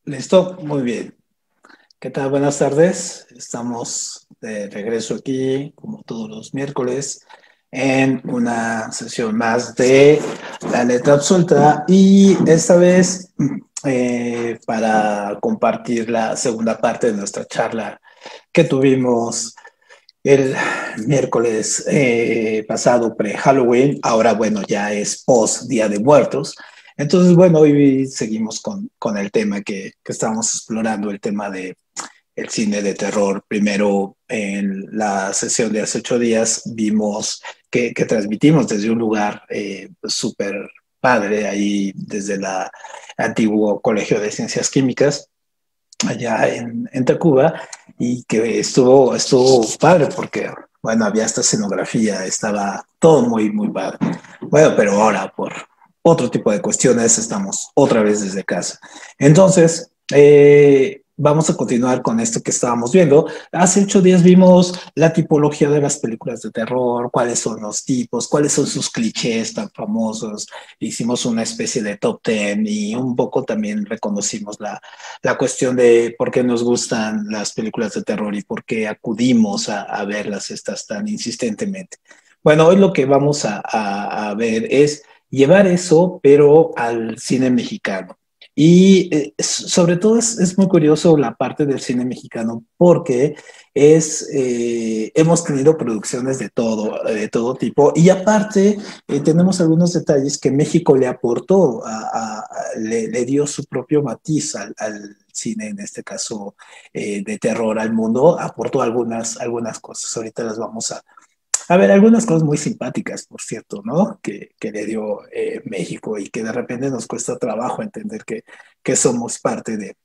Listo, muy bien. ¿Qué tal? Buenas tardes. Estamos de regreso aquí, como todos los miércoles, en una sesión más de La Letra Absuelta y esta vez para compartir la segunda parte de nuestra charla que tuvimos el miércoles pasado pre-Halloween. Ahora, bueno, ya es post Día de Muertos. Entonces, bueno, hoy seguimos con el tema que estábamos explorando, el tema de el cine de terror. Primero, en la sesión de hace 8 días, vimos que transmitimos desde un lugar súper padre, ahí desde el antiguo Colegio de Ciencias Químicas, allá en Tacuba, y que estuvo padre porque, bueno, había esta escenografía, estaba todo muy, muy padre. Bueno, pero ahora por otro tipo de cuestiones estamos otra vez desde casa. Entonces, vamos a continuar con esto que estábamos viendo. Hace 8 días vimos la tipología de las películas de terror, cuáles son los tipos, cuáles son sus clichés tan famosos. Hicimos una especie de top 10 y un poco también reconocimos la cuestión de por qué nos gustan las películas de terror y por qué acudimos a verlas estas tan insistentemente. Bueno, hoy lo que vamos a ver es llevar eso, pero al cine mexicano. Y sobre todo es muy curioso la parte del cine mexicano porque hemos tenido producciones de todo tipo y aparte tenemos algunos detalles que México le aportó, le dio su propio matiz al cine, en este caso de terror al mundo, aportó algunas cosas. Ahorita las vamos a ver, algunas cosas muy simpáticas, por cierto, ¿no? Que le dio México y que de repente nos cuesta trabajo entender que somos parte de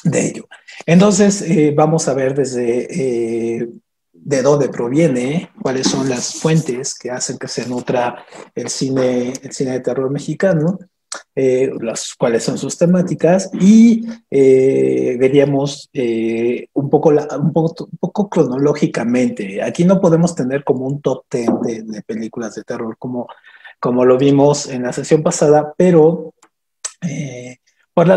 ello. Entonces, vamos a ver de dónde proviene, cuáles son las fuentes que hacen que se nutra el cine de terror mexicano, cuáles son sus temáticas y veríamos un poco cronológicamente. Aquí no podemos tener como un top 10 de películas de terror como lo vimos en la sesión pasada, pero eh, por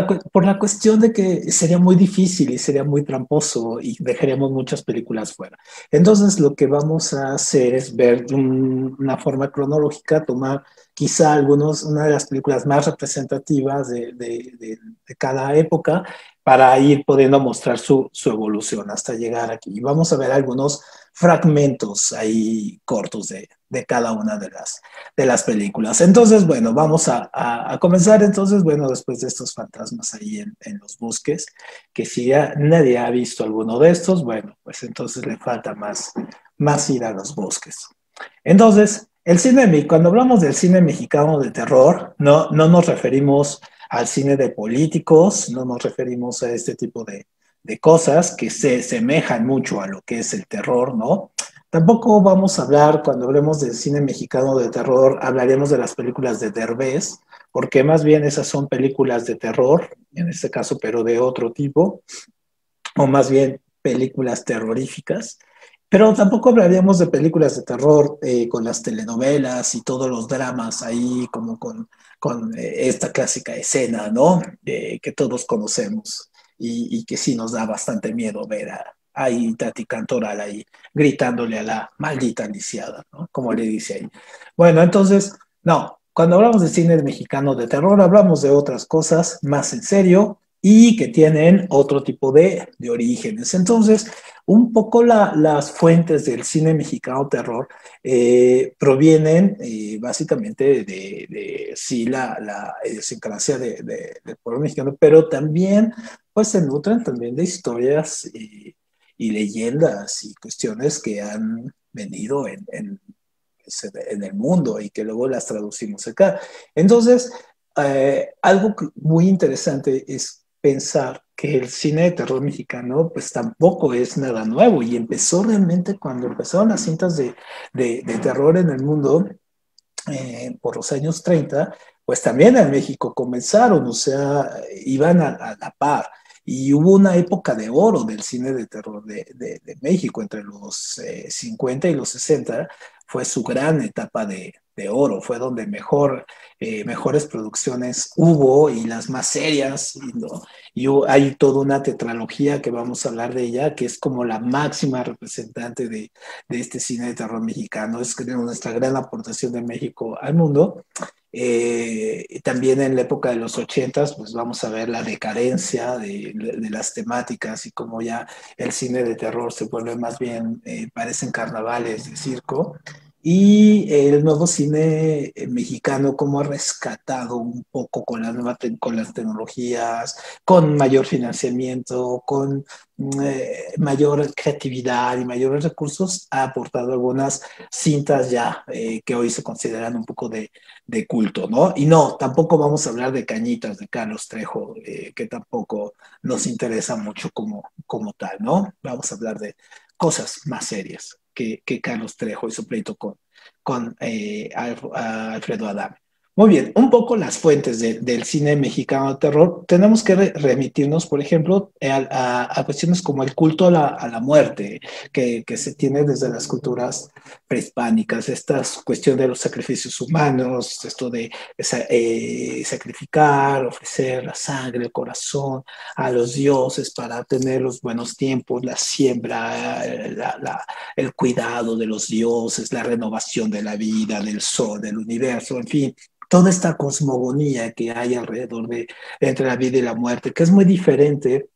la cuestión de que sería muy difícil y sería muy tramposo y dejaríamos muchas películas fuera. Entonces, lo que vamos a hacer es ver una forma cronológica, tomar quizá una de las películas más representativas de cada época para ir pudiendo mostrar su evolución hasta llegar aquí. Y vamos a ver algunos fragmentos ahí cortos de cada una de las películas. Entonces, bueno, vamos a comenzar entonces, bueno, después de estos fantasmas ahí en los bosques, que si ya nadie ha visto alguno de estos, bueno, pues entonces le falta más ir a los bosques. Entonces, cuando hablamos del cine mexicano de terror, no nos referimos al cine de políticos, no nos referimos a este tipo de cosas que se semejan mucho a lo que es el terror, ¿no? Tampoco vamos a hablar, cuando hablemos del cine mexicano de terror, hablaremos de las películas de Derbez, porque más bien esas son películas de terror, en este caso, pero de otro tipo, o más bien películas terroríficas. Pero tampoco hablaríamos de películas de terror con las telenovelas y todos los dramas ahí, como con esta clásica escena, ¿no? Que todos conocemos y que sí nos da bastante miedo ver ahí Tati Cantoral ahí gritándole a la maldita lisiada, ¿no? Como le dice ahí. Bueno, entonces, no, cuando hablamos de cine mexicano de terror, hablamos de otras cosas más en serio y que tienen otro tipo de orígenes. Entonces, un poco las fuentes del cine mexicano terror provienen básicamente sí, la idiosincrasia del pueblo mexicano, pero también pues se nutren también de historias y leyendas y cuestiones que han venido en el mundo y que luego las traducimos acá. Entonces, algo muy interesante es pensar que el cine de terror mexicano pues tampoco es nada nuevo y empezó realmente cuando empezaron las cintas de terror en el mundo por los años 30, pues también en México comenzaron, o sea, iban a la par. Y hubo una época de oro del cine de terror de México entre los 50 y los 60, fue su gran etapa de oro, fue donde mejores producciones hubo y las más serias. Hay toda una tetralogía que vamos a hablar de ella, que es como la máxima representante de este cine de terror mexicano, es nuestra gran aportación de México al mundo. También en la época de los ochentas, pues vamos a ver la decadencia de las temáticas y cómo ya el cine de terror se vuelve más bien, parecen carnavales de circo. Y el nuevo cine mexicano, cómo ha rescatado un poco con con las tecnologías, con mayor financiamiento, con mayor creatividad y mayores recursos, ha aportado algunas cintas ya que hoy se consideran un poco de culto, ¿no? Y no, tampoco vamos a hablar de Cañitas de Carlos Trejo, que tampoco nos interesa mucho como tal, ¿no? Vamos a hablar de cosas más serias que Carlos Trejo y su pleito con Alfredo Adame. Muy bien, un poco las fuentes del cine mexicano de terror. Tenemos que remitirnos, por ejemplo, a cuestiones como el culto a la muerte, que se tiene desde las culturas prehispánicas, esta cuestión de los sacrificios humanos, esto de sacrificar, ofrecer la sangre, el corazón a los dioses para tener los buenos tiempos, la siembra, el cuidado de los dioses, la renovación de la vida, del sol, del universo, en fin, toda esta cosmogonía que hay alrededor entre la vida y la muerte, que es muy diferente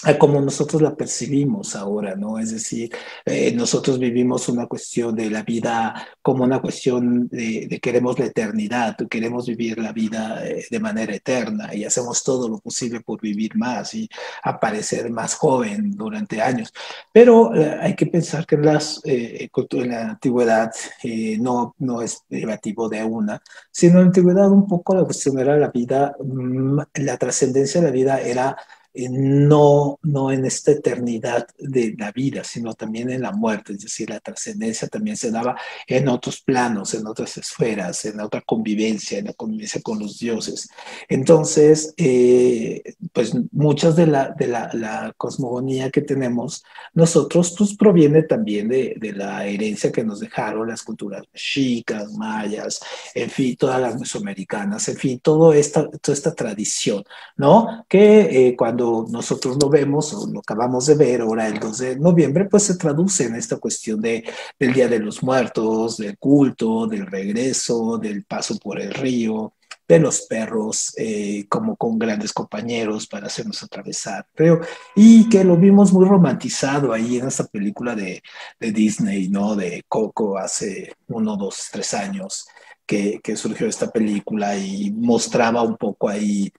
a como nosotros la percibimos ahora, ¿no? Es decir, nosotros vivimos una cuestión de la vida como una cuestión de queremos la eternidad, queremos vivir la vida de manera eterna y hacemos todo lo posible por vivir más y aparecer más joven durante años. Pero hay que pensar que en la antigüedad no es privativo de una, sino en la antigüedad un poco la cuestión era la vida, la trascendencia de la vida era no en esta eternidad de la vida, sino también en la muerte, es decir, la trascendencia también se daba en otros planos, en otras esferas, en otra convivencia, en la convivencia con los dioses. Entonces, pues muchas la cosmogonía que tenemos nosotros, pues proviene también de la herencia que nos dejaron las culturas mexicas, mayas, en fin, todas las mesoamericanas, en fin, toda esta tradición, ¿no? Que cuando nosotros lo vemos o lo acabamos de ver ahora el 2 de noviembre, pues se traduce en esta cuestión del Día de los Muertos, del culto, del regreso, del paso por el río, de los perros como con grandes compañeros para hacernos atravesar el río, y que lo vimos muy romantizado ahí en esta película de Disney, ¿no? De Coco hace 1, 2, 3 años que surgió esta película y mostraba un poco ahí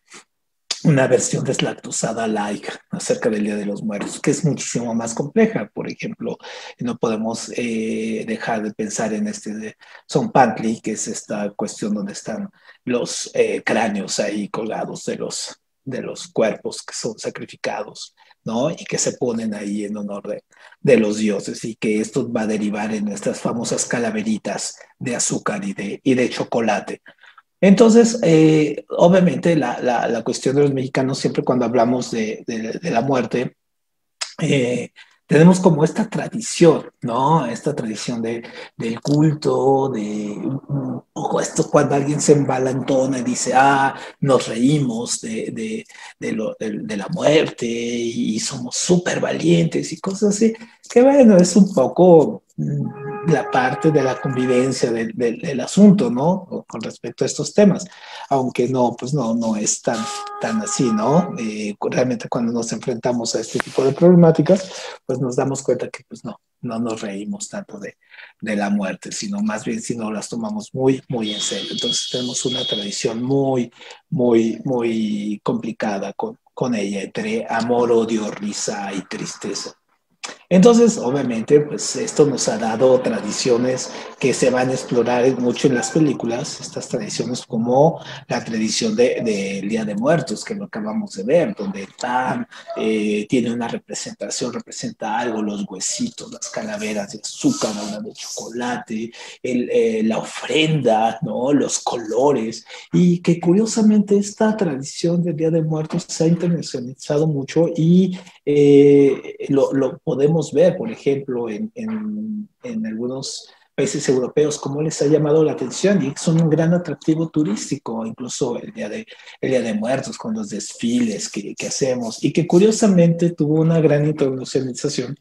una versión deslactosada like acerca del Día de los Muertos, que es muchísimo más compleja. Por ejemplo, no podemos dejar de pensar en este de Son Pantli, que es esta cuestión donde están los cráneos ahí colgados de los cuerpos que son sacrificados, ¿no? Y que se ponen ahí en honor de los dioses y que esto va a derivar en estas famosas calaveritas de azúcar y de chocolate. Entonces, obviamente, la cuestión de los mexicanos, siempre cuando hablamos de la muerte, eh, tenemos como esta tradición, ¿no? Esta tradición del culto, ojo, esto cuando alguien se embalantona y dice, nos reímos de la muerte y somos súper valientes y cosas así, que bueno, es un poco la parte de la convivencia del asunto, ¿no? Con respecto a estos temas, aunque no, pues no es tan así, ¿no? Realmente cuando nos enfrentamos a este tipo de problemáticas, pues nos damos cuenta que pues no nos reímos tanto de la muerte, sino más bien si no las tomamos muy en serio. Entonces tenemos una tradición muy complicada con ella, entre amor, odio, risa y tristeza. Entonces, obviamente, pues esto nos ha dado tradiciones que se van a explorar mucho en las películas, estas tradiciones como la tradición del Día de Muertos, que lo acabamos de ver, donde el pan tiene una representación, representa algo, los huesitos, las calaveras de azúcar, una de chocolate, la ofrenda, ¿no? Los colores, y que curiosamente esta tradición del Día de Muertos se ha internacionalizado mucho y lo podemos ver, por ejemplo, en algunos países europeos, cómo les ha llamado la atención y son un gran atractivo turístico, incluso el día de Muertos, con los desfiles que hacemos, y que curiosamente tuvo una gran internacionalización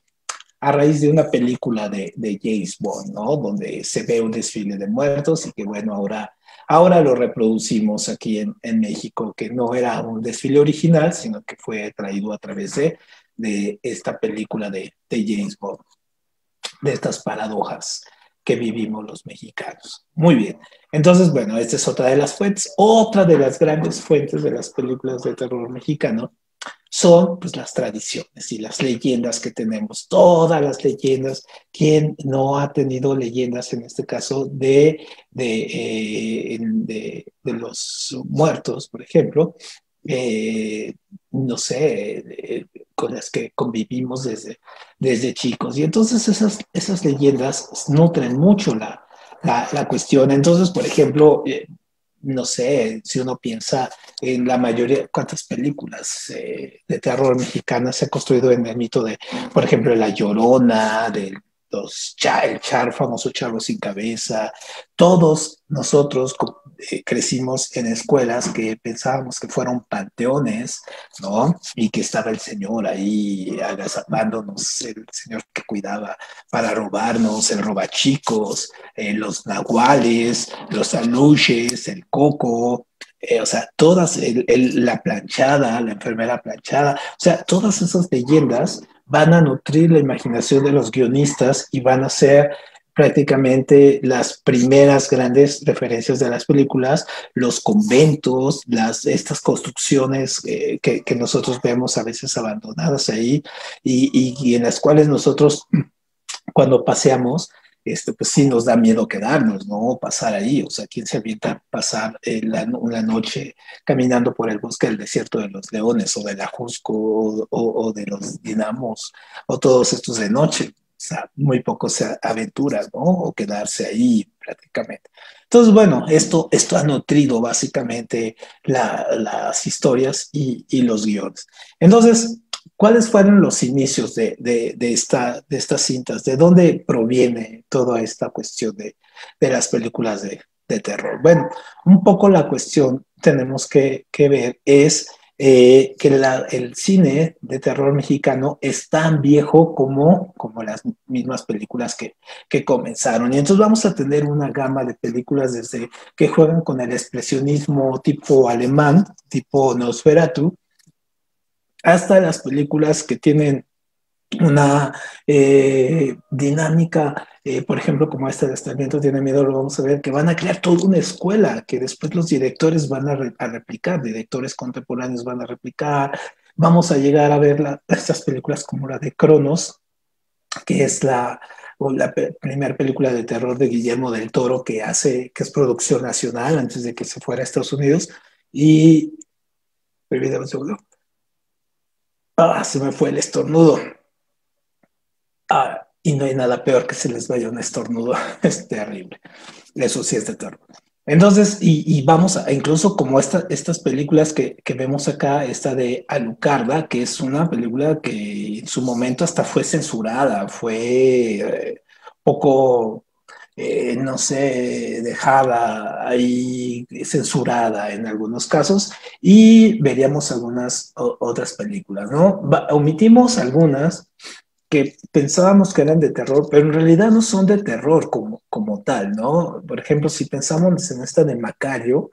a raíz de una película de James Bond, ¿no? Donde se ve un desfile de muertos y que bueno, ahora lo reproducimos aquí en México, que no era un desfile original, sino que fue traído a través de esta película de James Bond, de estas paradojas que vivimos los mexicanos. Muy bien. Entonces, bueno, esta es otra de las fuentes. Otra de las grandes fuentes de las películas de terror mexicano son pues las tradiciones y las leyendas que tenemos, todas las leyendas. ¿Quién no ha tenido leyendas en este caso de los muertos, por ejemplo? No sé, con las que convivimos desde chicos. Y entonces esas leyendas nutren mucho la cuestión. Entonces, por ejemplo, no sé, si uno piensa en la mayoría, cuántas películas de terror mexicanas se ha construido en el mito de, por ejemplo, La Llorona, de el famoso Charro sin cabeza. Todos nosotros crecimos en escuelas que pensábamos que fueron panteones, ¿no? Y que estaba el señor ahí agazapándonos, el señor que cuidaba para robarnos, el robachicos, los nahuales, los aluches, el coco, o sea, todas, la planchada, la enfermera planchada, o sea, todas esas leyendas van a nutrir la imaginación de los guionistas y van a ser prácticamente las primeras grandes referencias de las películas, los conventos, estas construcciones que nosotros vemos a veces abandonadas ahí y en las cuales nosotros cuando paseamos, pues sí nos da miedo quedarnos, ¿no? Pasar ahí, o sea, ¿quién se avienta a pasar una noche caminando por el bosque del desierto de los leones o de la Jusco o de los dinamos o todos estos de noche? O sea, muy poco se aventura, ¿no? O quedarse ahí prácticamente. Entonces, bueno, esto ha nutrido básicamente las historias y los guiones. Entonces, ¿cuáles fueron los inicios de estas cintas? ¿De dónde proviene toda esta cuestión de las películas de terror? Bueno, un poco la cuestión tenemos que ver es que el cine de terror mexicano es tan viejo como las mismas películas que comenzaron. Y entonces vamos a tener una gama de películas desde que juegan con el expresionismo tipo alemán, tipo Nosferatu, hasta las películas que tienen una dinámica, por ejemplo, como esta de Estamento tiene miedo, lo vamos a ver, que van a crear toda una escuela que después los directores van a replicar, directores contemporáneos van a replicar. Vamos a llegar a ver estas películas como la de Cronos, que es la primera película de terror de Guillermo del Toro que es producción nacional antes de que se fuera a Estados Unidos. Y, permítame un segundo. Se me fue el estornudo. Y no hay nada peor que se les vaya un estornudo. Es terrible. Eso sí es de terror. Entonces, y vamos a, incluso como estas películas que vemos acá, esta de Alucarda, que es una película que en su momento hasta fue censurada, fue poco, no sé, dejada ahí, censurada en algunos casos, y veríamos algunas otras películas, ¿no? Omitimos algunas que pensábamos que eran de terror, pero en realidad no son de terror como tal, ¿no? Por ejemplo, si pensamos en esta de Macario,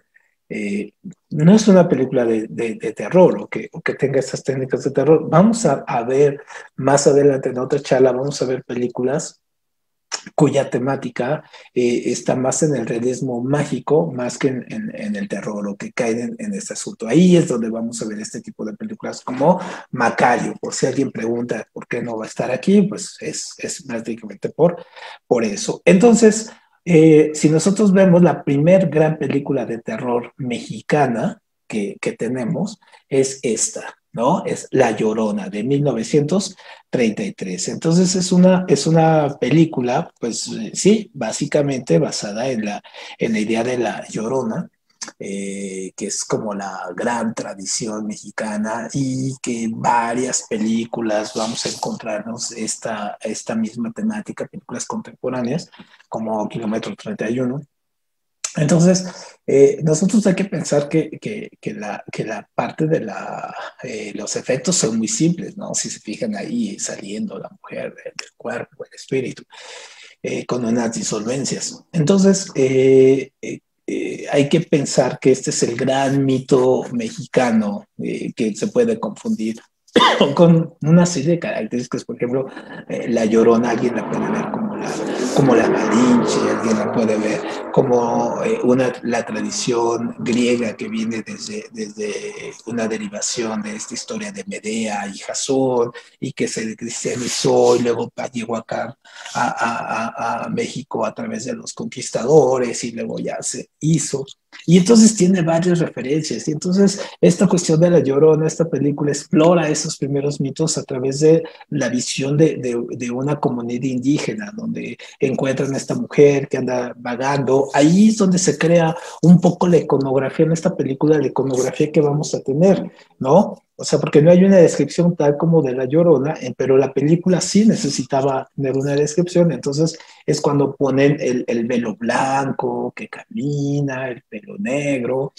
eh, no es una película de terror o que tenga estas técnicas de terror. Vamos a ver más adelante en otra charla, vamos a ver películas cuya temática está más en el realismo mágico, más que en el terror o que caen en este asunto. Ahí es donde vamos a ver este tipo de películas como Macario. Por si alguien pregunta por qué no va a estar aquí, pues es prácticamente por eso. Entonces, si nosotros vemos la primer gran película de terror mexicana que tenemos, es esta, ¿no? Es La Llorona de 1933. Entonces es una película, pues sí, básicamente basada en la idea de La Llorona, que es como la gran tradición mexicana y que en varias películas vamos a encontrarnos esta misma temática, películas contemporáneas como Kilómetro 31. Entonces, nosotros hay que pensar que la parte de los efectos son muy simples, ¿no? Si se fijan ahí saliendo la mujer del cuerpo, el espíritu, con unas disolvencias. Entonces, hay que pensar que este es el gran mito mexicano que se puede confundir con una serie de características. Por ejemplo, la Llorona, alguien la puede ver como la Malinche, alguien la puede ver como la tradición griega que viene desde una derivación de esta historia de Medea y Jasón, y que se cristianizó y luego llegó acá a México a través de los conquistadores y luego ya se hizo. Y entonces tiene varias referencias. Y entonces esta cuestión de la Llorona, esta película explora esos primeros mitos a través de la visión de una comunidad indígena, donde encuentran a esta mujer que anda vagando. Ahí es donde se crea un poco la iconografía en esta película, la iconografía que vamos a tener, ¿no? O sea, porque no hay una descripción tal como de la Llorona, pero la película sí necesitaba tener una descripción. Entonces es cuando ponen el velo blanco que camina, el pelo negro,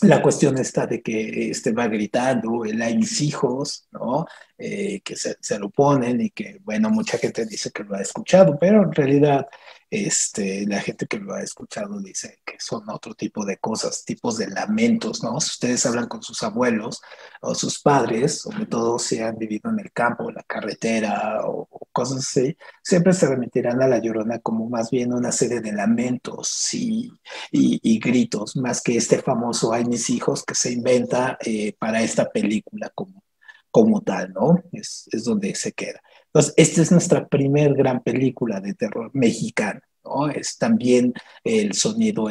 la cuestión está de que va gritando, el hay mis hijos, ¿no? Que se lo ponen y que, bueno, mucha gente dice que lo ha escuchado, pero en realidad la gente que lo ha escuchado dice que son otro tipo de cosas, tipos de lamentos, ¿no? Si ustedes hablan con sus abuelos o sus padres, sobre todo si han vivido en el campo, en la carretera o cosas así, siempre se remitirán a la Llorona como más bien una serie de lamentos y gritos, más que este famoso "Ay, mis hijos" que se inventa para esta película como tal, ¿no? Es donde se queda. Entonces, esta es nuestra primer gran película de terror mexicana, ¿no? Es también, el sonido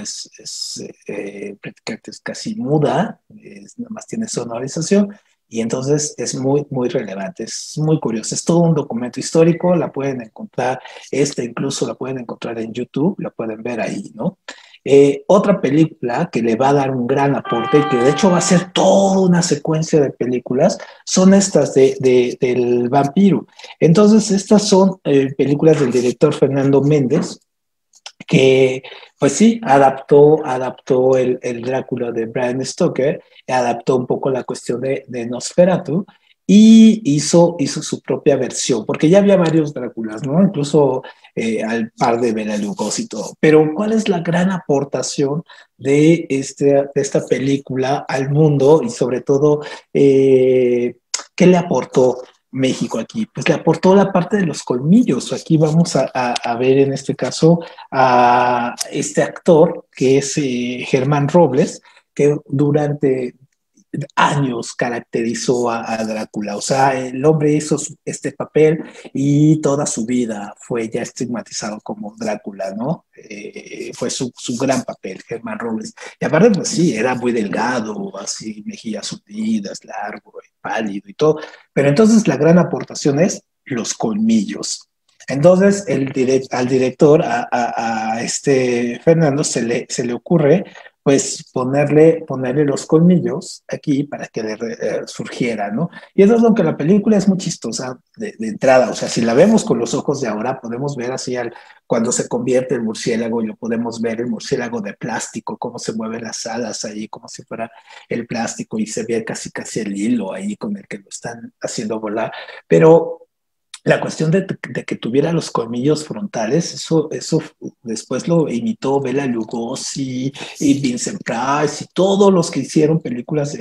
prácticamente es casi muda, nada más tiene sonorización, y entonces es muy, muy relevante, es muy curioso, es todo un documento histórico, la pueden encontrar, incluso la pueden encontrar en YouTube, la pueden ver ahí, ¿no? Otra película que le va a dar un gran aporte y que de hecho va a ser toda una secuencia de películas son estas del vampiro. Entonces, estas son películas del director Fernando Méndez, que pues sí, adaptó el Drácula de Bram Stoker, adaptó un poco la cuestión de Nosferatu y hizo su propia versión, porque ya había varios Dráculas, ¿no? Incluso al par de Bela Lugosi y todo. Pero ¿cuál es la gran aportación de esta película al mundo y sobre todo qué le aportó México aquí? Pues le aportó la parte de los colmillos. Aquí vamos a ver en este caso a este actor que es Germán Robles, que durante años caracterizó a Drácula. O sea, el hombre hizo este papel y toda su vida fue ya estigmatizado como Drácula, ¿no? Fue su gran papel, Germán Robles. Y aparte, pues sí, era muy delgado, así, mejillas hundidas, largo, pálido y todo. Pero entonces la gran aportación es los colmillos. Entonces, al director, a este Fernando, se le ocurre pues ponerle los colmillos aquí para que surgiera, ¿no? Y eso es lo que la película es muy chistosa de entrada. O sea, si la vemos con los ojos de ahora, podemos ver así cuando se convierte el murciélago y lo podemos ver el murciélago de plástico, cómo se mueven las alas ahí, como si fuera el plástico, y se ve casi el hilo ahí con el que lo están haciendo volar. Pero la cuestión de que tuviera los colmillos frontales, eso después lo imitó Bela Lugosi y Vincent Price y todos los que hicieron películas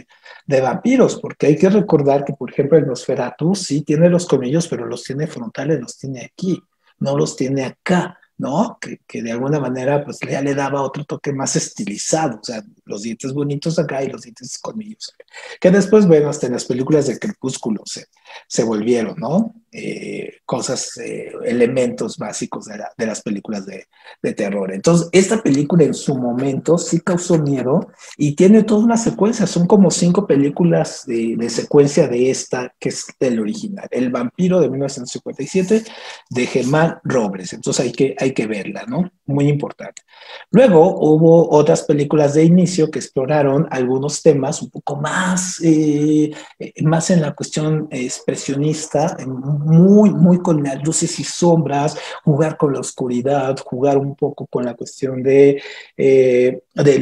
de vampiros, porque hay que recordar que, por ejemplo, el Nosferatu sí tiene los colmillos, pero los tiene frontales, los tiene aquí, no los tiene acá, ¿no? Que de alguna manera pues ya le daba otro toque más estilizado, o sea, los dientes bonitos acá y los dientes colmillos. Que después, bueno, hasta en las películas de Crepúsculo se volvieron, ¿no? Cosas, elementos básicos de las películas de terror. Entonces, esta película en su momento sí causó miedo y tiene toda una secuencia. Son como 5 películas de secuencia de esta, que es el original. El vampiro de 1957 de Germán Robles. Entonces, hay hay que verla, ¿no? Muy importante. Luego hubo otras películas de inicio que exploraron algunos temas un poco más en la cuestión expresionista, muy con las luces y sombras, jugar con la oscuridad, jugar un poco con la cuestión del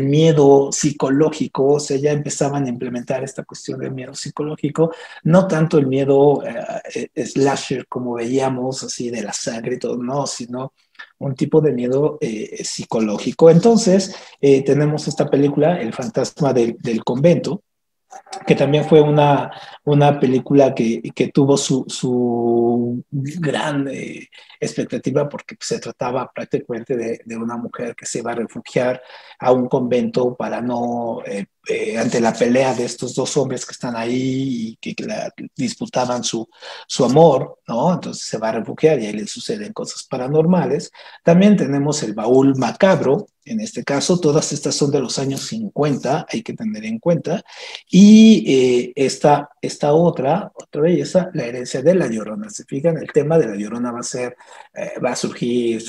miedo psicológico, o sea, ya empezaban a implementar esta cuestión del miedo psicológico, no tanto el miedo slasher como veíamos, así de la sangre y todo, no, sino un tipo de miedo psicológico. Entonces, tenemos esta película, El fantasma del convento, que también fue una película que tuvo su gran expectativa porque se trataba prácticamente de una mujer que se iba a refugiar a un convento para no, ante la pelea de estos dos hombres que están ahí y que disputaban su amor, ¿no? Entonces se va a refugiar y ahí le suceden cosas paranormales. También tenemos El baúl macabro, en este caso, todas estas son de los años 50, hay que tener en cuenta. Y esta otra belleza, La herencia de La Llorona. Se fijan, el tema de La Llorona va a surgir,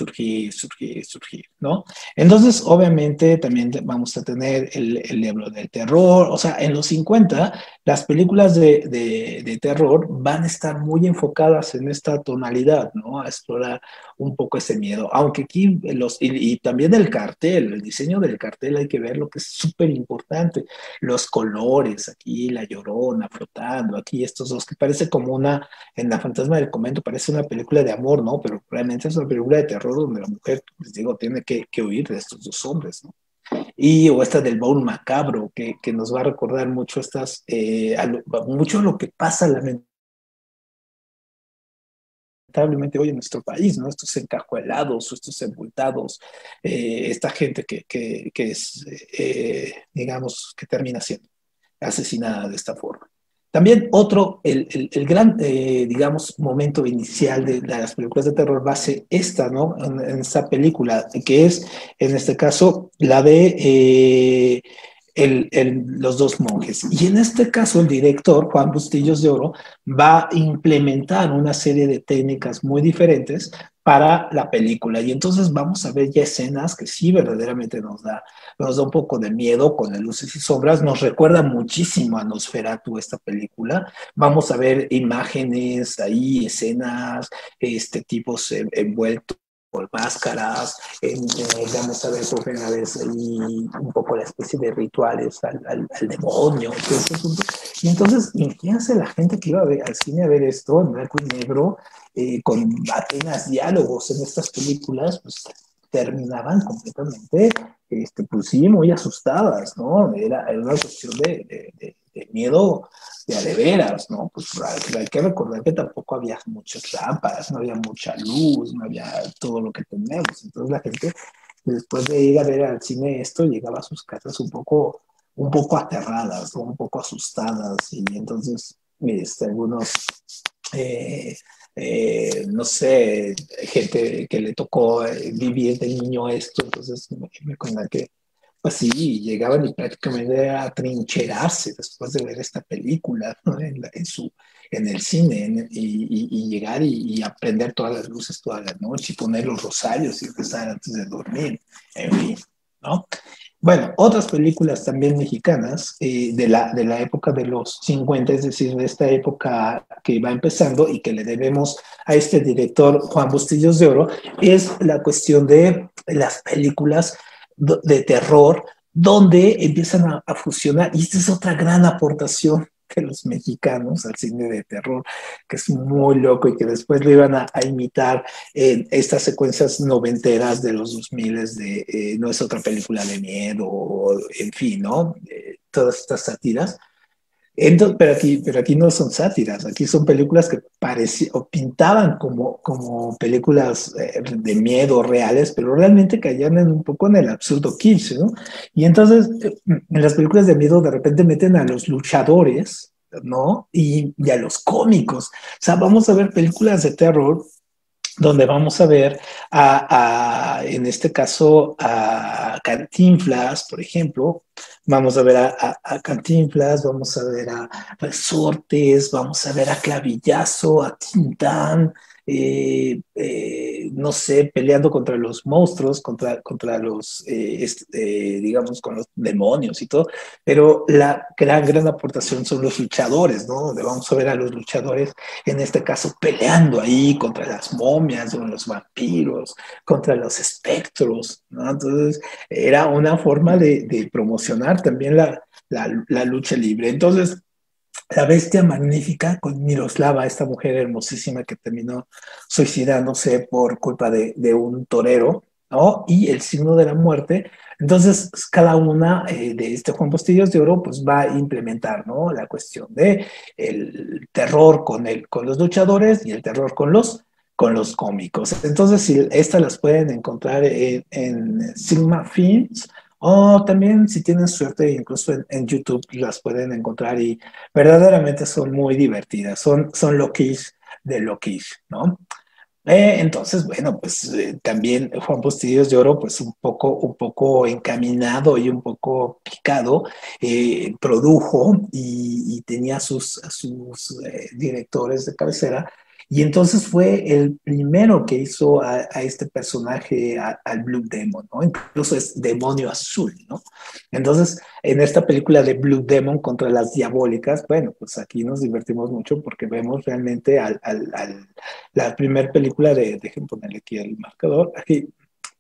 ¿no? Entonces, obviamente, también vamos a tener el libro del terror. O sea, en los 50, las películas de terror van a estar muy enfocadas en esta tonalidad, ¿no? A explorar un poco ese miedo. Aunque aquí, y también el cartel, el diseño del cartel, hay que ver lo que es súper importante, los colores, aquí la Llorona flotando, aquí estos dos, que parece como en La Fantasma del Convento parece una película de amor, ¿no? Pero realmente es una película de terror donde la mujer, les digo, tiene que huir de estos dos hombres, ¿no? O esta del baúl macabro, que nos va a recordar mucho mucho lo que pasa lamentablemente hoy en nuestro país, ¿no? Estos encajuelados o estos sepultados, esta gente que es, digamos, que termina siendo asesinada de esta forma. También el gran, digamos, momento inicial de las películas de terror va a ser esta, ¿no? En esta película, que es, en este caso, la de Los dos monjes. Y en este caso, el director, Juan Bustillos de Oro, va a implementar una serie de técnicas muy diferentes para la película. Y entonces vamos a ver ya escenas que sí verdaderamente nos da un poco de miedo con las luces y sombras. Nos recuerda muchísimo a Nosferatu esta película. Vamos a ver imágenes ahí, escenas, tipos envueltos por máscaras, vamos a ver por primera vez ahí un poco la especie de rituales al demonio. Y entonces, imagínense la gente que iba a ver, al cine a ver esto en blanco y negro, con apenas diálogos en estas películas, pues terminaban completamente, pues sí, muy asustadas, ¿no? Era una cuestión de miedo de veras, ¿no? Pues hay que recordar que tampoco había muchas lámparas, no había mucha luz, no había todo lo que tenemos. Entonces la gente, después de ir a ver al cine esto, llegaba a sus casas un poco aterradas, ¿no? Un poco asustadas, y entonces algunos no sé, gente que le tocó vivir de niño esto, entonces me acuerdo que, pues sí, llegaban y prácticamente a trincherarse después de ver esta película, ¿no? En el cine, y llegar y aprender todas las luces toda la noche y poner los rosarios y empezar antes de dormir, en fin, ¿no? Bueno, otras películas también mexicanas de la época de los 50, es decir, de esta época que va empezando y que le debemos a este director Juan Bustillos de Oro, es la cuestión de las películas de terror donde empiezan a fusionar, y esta es otra gran aportación de los mexicanos al cine de terror, que es muy loco y que después lo iban a imitar en estas secuencias noventeras de los 2000 No es otra película de miedo, en fin, ¿no? Todas estas sátiras. Entonces, pero aquí no son sátiras, aquí son películas que parecían o pintaban como películas de miedo reales, pero realmente caían un poco en el absurdo kitsch, ¿no? Y entonces, en las películas de miedo de repente meten a los luchadores, ¿no? Y a los cómicos. O sea, vamos a ver películas de terror donde vamos a ver en este caso, a Cantinflas, por ejemplo, vamos a ver a Cantinflas, vamos a ver a Resortes, vamos a ver a Clavillazo, a Tintán, no sé, peleando contra los monstruos, contra los, digamos, con los demonios y todo, pero la gran aportación son los luchadores, ¿no? Donde vamos a ver a los luchadores, en este caso, peleando ahí contra las momias, o los vampiros, contra los espectros, ¿no? Entonces, era una forma de promocionar también la lucha libre. Entonces, la bestia magnífica con Miroslava, esta mujer hermosísima que terminó suicidándose por culpa de un torero, ¿no? Y el signo de la muerte. Entonces, cada una de este Juan Postillos de Oro, pues va a implementar, ¿no? La cuestión de el terror con los luchadores y el terror con los cómicos. Entonces, si estas las pueden encontrar en Sigma Films, o también, si tienen suerte, incluso en YouTube las pueden encontrar y verdaderamente son muy divertidas, son loquish de loquish, ¿no? Entonces, bueno, pues también Juan Postillos de Oro, pues un poco encaminado y un poco picado, produjo y tenía sus directores de cabecera. Y entonces fue el primero que hizo a este personaje, al Blue Demon, ¿no? Incluso es demonio azul, ¿no? Entonces, en esta película de Blue Demon contra las diabólicas, bueno, pues aquí nos divertimos mucho porque vemos realmente la primera película dejen ponerle aquí el marcador, aquí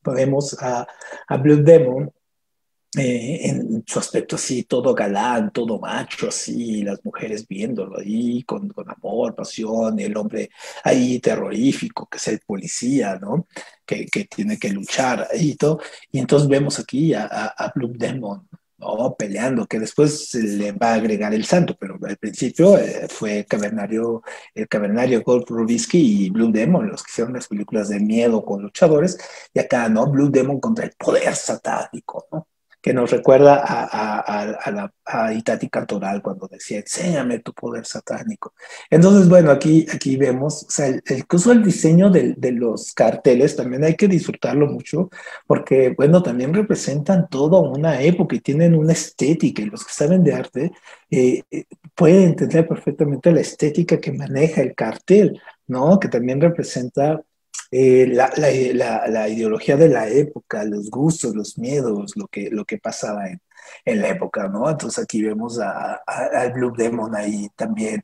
podemos a Blue Demon en su aspecto así, todo galán, todo macho, así, las mujeres viéndolo ahí con amor, pasión, el hombre ahí terrorífico, que es el policía, ¿no? Que tiene que luchar ahí y todo. Y entonces vemos aquí a Blue Demon, ¿no? Peleando, que después se le va a agregar el santo, pero al principio fue el cavernario Gold Rubisky y Blue Demon, los que hicieron las películas de miedo con luchadores, y acá, ¿no? Blue Demon contra el poder satánico, ¿no? Que nos recuerda a Itati Cantoral cuando decía, enséñame tu poder satánico. Entonces, bueno, aquí vemos, o sea, incluso el diseño de los carteles también hay que disfrutarlo mucho, porque, bueno, también representan toda una época y tienen una estética, y los que saben de arte pueden entender perfectamente la estética que maneja el cartel, ¿no? Que también representa la ideología de la época, los gustos, los miedos, lo que pasaba en la época, ¿no? Entonces aquí vemos al Blue Demon ahí también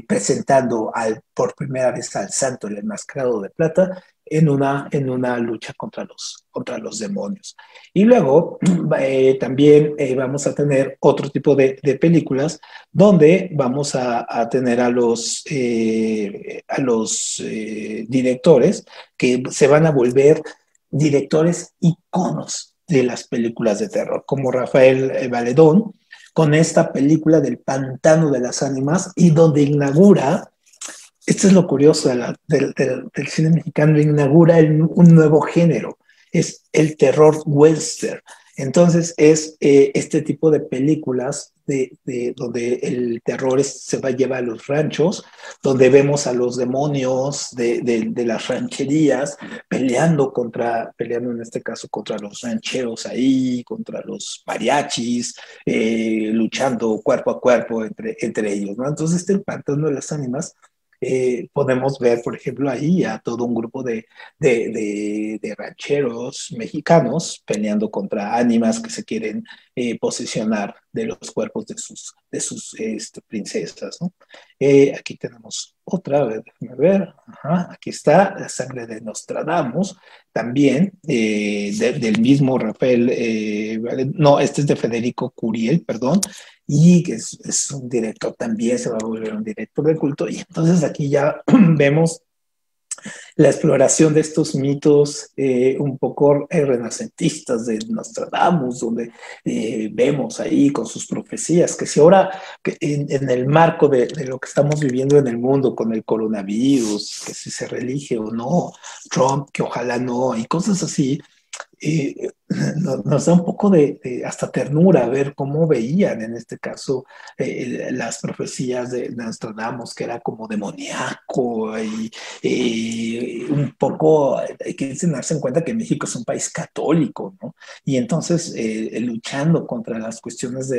presentando por primera vez al santo, el enmascarado de plata, en una lucha contra los demonios. Y luego también vamos a tener otro tipo de películas donde vamos a tener a los directores que se van a volver directores iconos de las películas de terror, como Rafael Valedón, con esta película del Pantano de las Ánimas, y donde inaugura, esto es lo curioso del cine mexicano, inaugura un nuevo género, es el terror western. Entonces es este tipo de películas donde el terror se va a llevar a los ranchos, donde vemos a los demonios de las rancherías peleando en este caso contra los rancheros ahí, contra los mariachis, luchando cuerpo a cuerpo entre ellos, ¿no? Entonces este Pantano de las Ánimas podemos ver, por ejemplo, ahí a todo un grupo de rancheros mexicanos peleando contra ánimas que se quieren posesionar de los cuerpos de sus princesas, ¿no? Aquí tenemos otra, a ver, déjame ver. Ajá, aquí está La sangre de Nostradamus, también del mismo Rafael, no, este es de Federico Curiel, perdón, y que es un director también, se va a volver un director de culto, y entonces aquí ya vemos la exploración de estos mitos un poco renacentistas de Nostradamus, donde vemos ahí con sus profecías, que si ahora en el marco de lo que estamos viviendo en el mundo con el coronavirus, que si se reelige o no, Trump, que ojalá no, y cosas así, nos da un poco de hasta ternura ver cómo veían en este caso las profecías de Nostradamus, que era como demoníaco y un poco hay que darse en cuenta que México es un país católico, ¿no? Y entonces luchando contra las cuestiones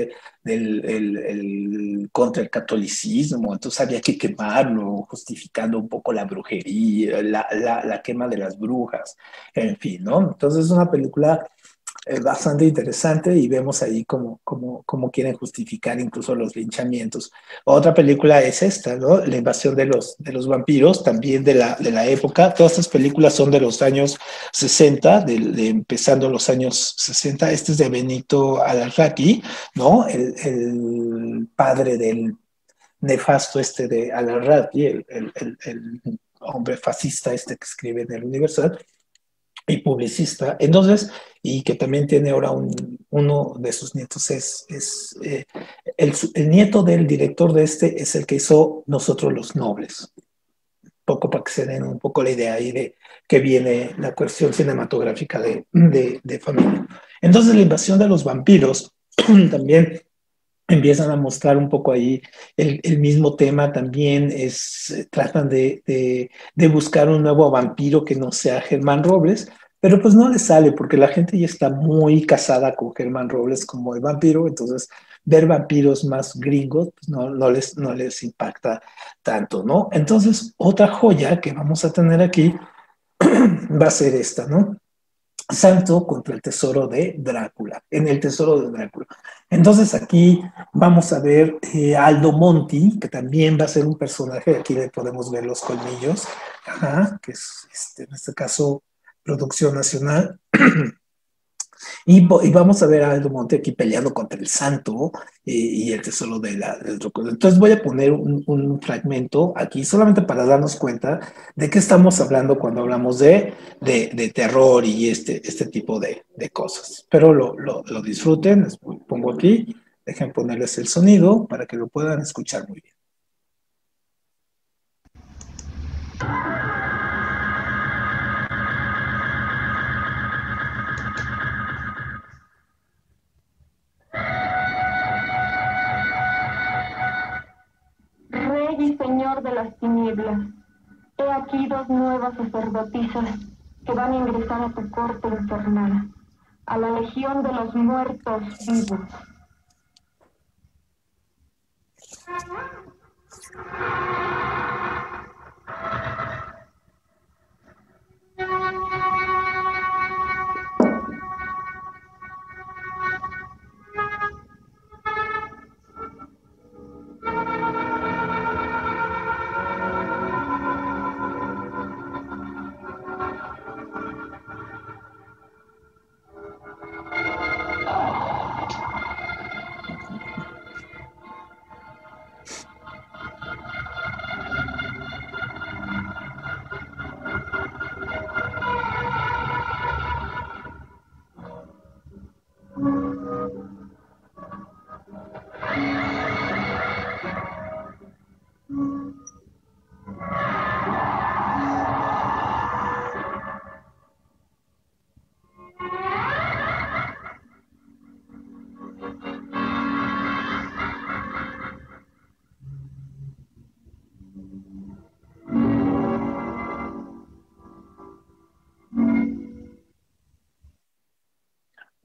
contra el catolicismo, entonces había que quemarlo, justificando un poco la brujería, la quema de las brujas, en fin, ¿no? Entonces es una película bastante interesante y vemos ahí cómo quieren justificar incluso los linchamientos. Otra película es esta, ¿no? La invasión de los vampiros, también de la época. Todas estas películas son de los años 60, empezando los años 60. Este es de Benito Alarraqui, ¿no? El padre del nefasto este de Alarraqui, el hombre fascista este que escribe en el Universal y publicista. Entonces, y que también tiene ahora uno de sus nietos, el nieto del director de este es el que hizo Nosotros los Nobles. Poco para que se den un poco la idea ahí de que viene la cuestión cinematográfica de familia. Entonces, la invasión de los vampiros también empiezan a mostrar un poco ahí el mismo tema también tratan de buscar un nuevo vampiro que no sea Germán Robles, pero pues no les sale porque la gente ya está muy casada con Germán Robles como el vampiro, entonces ver vampiros más gringos pues no les impacta tanto, ¿no? Entonces otra joya que vamos a tener aquí va a ser esta, ¿no? Santo contra el tesoro de Drácula, en el tesoro de Drácula. Entonces aquí vamos a ver a Aldo Monti, que también va a ser un personaje, aquí le podemos ver los colmillos, ajá, que es en este caso producción nacional. Y vamos a ver a Aldo Monte aquí peleando contra el santo y el tesoro del Drácula. Entonces voy a poner un fragmento aquí solamente para darnos cuenta de qué estamos hablando cuando hablamos de terror y este tipo de cosas. Espero lo disfruten. Les pongo aquí, dejen ponerles el sonido para que lo puedan escuchar muy bien. Rey y Señor de las tinieblas, he aquí dos nuevas sacerdotisas que van a ingresar a tu corte infernal, a la legión de los muertos vivos.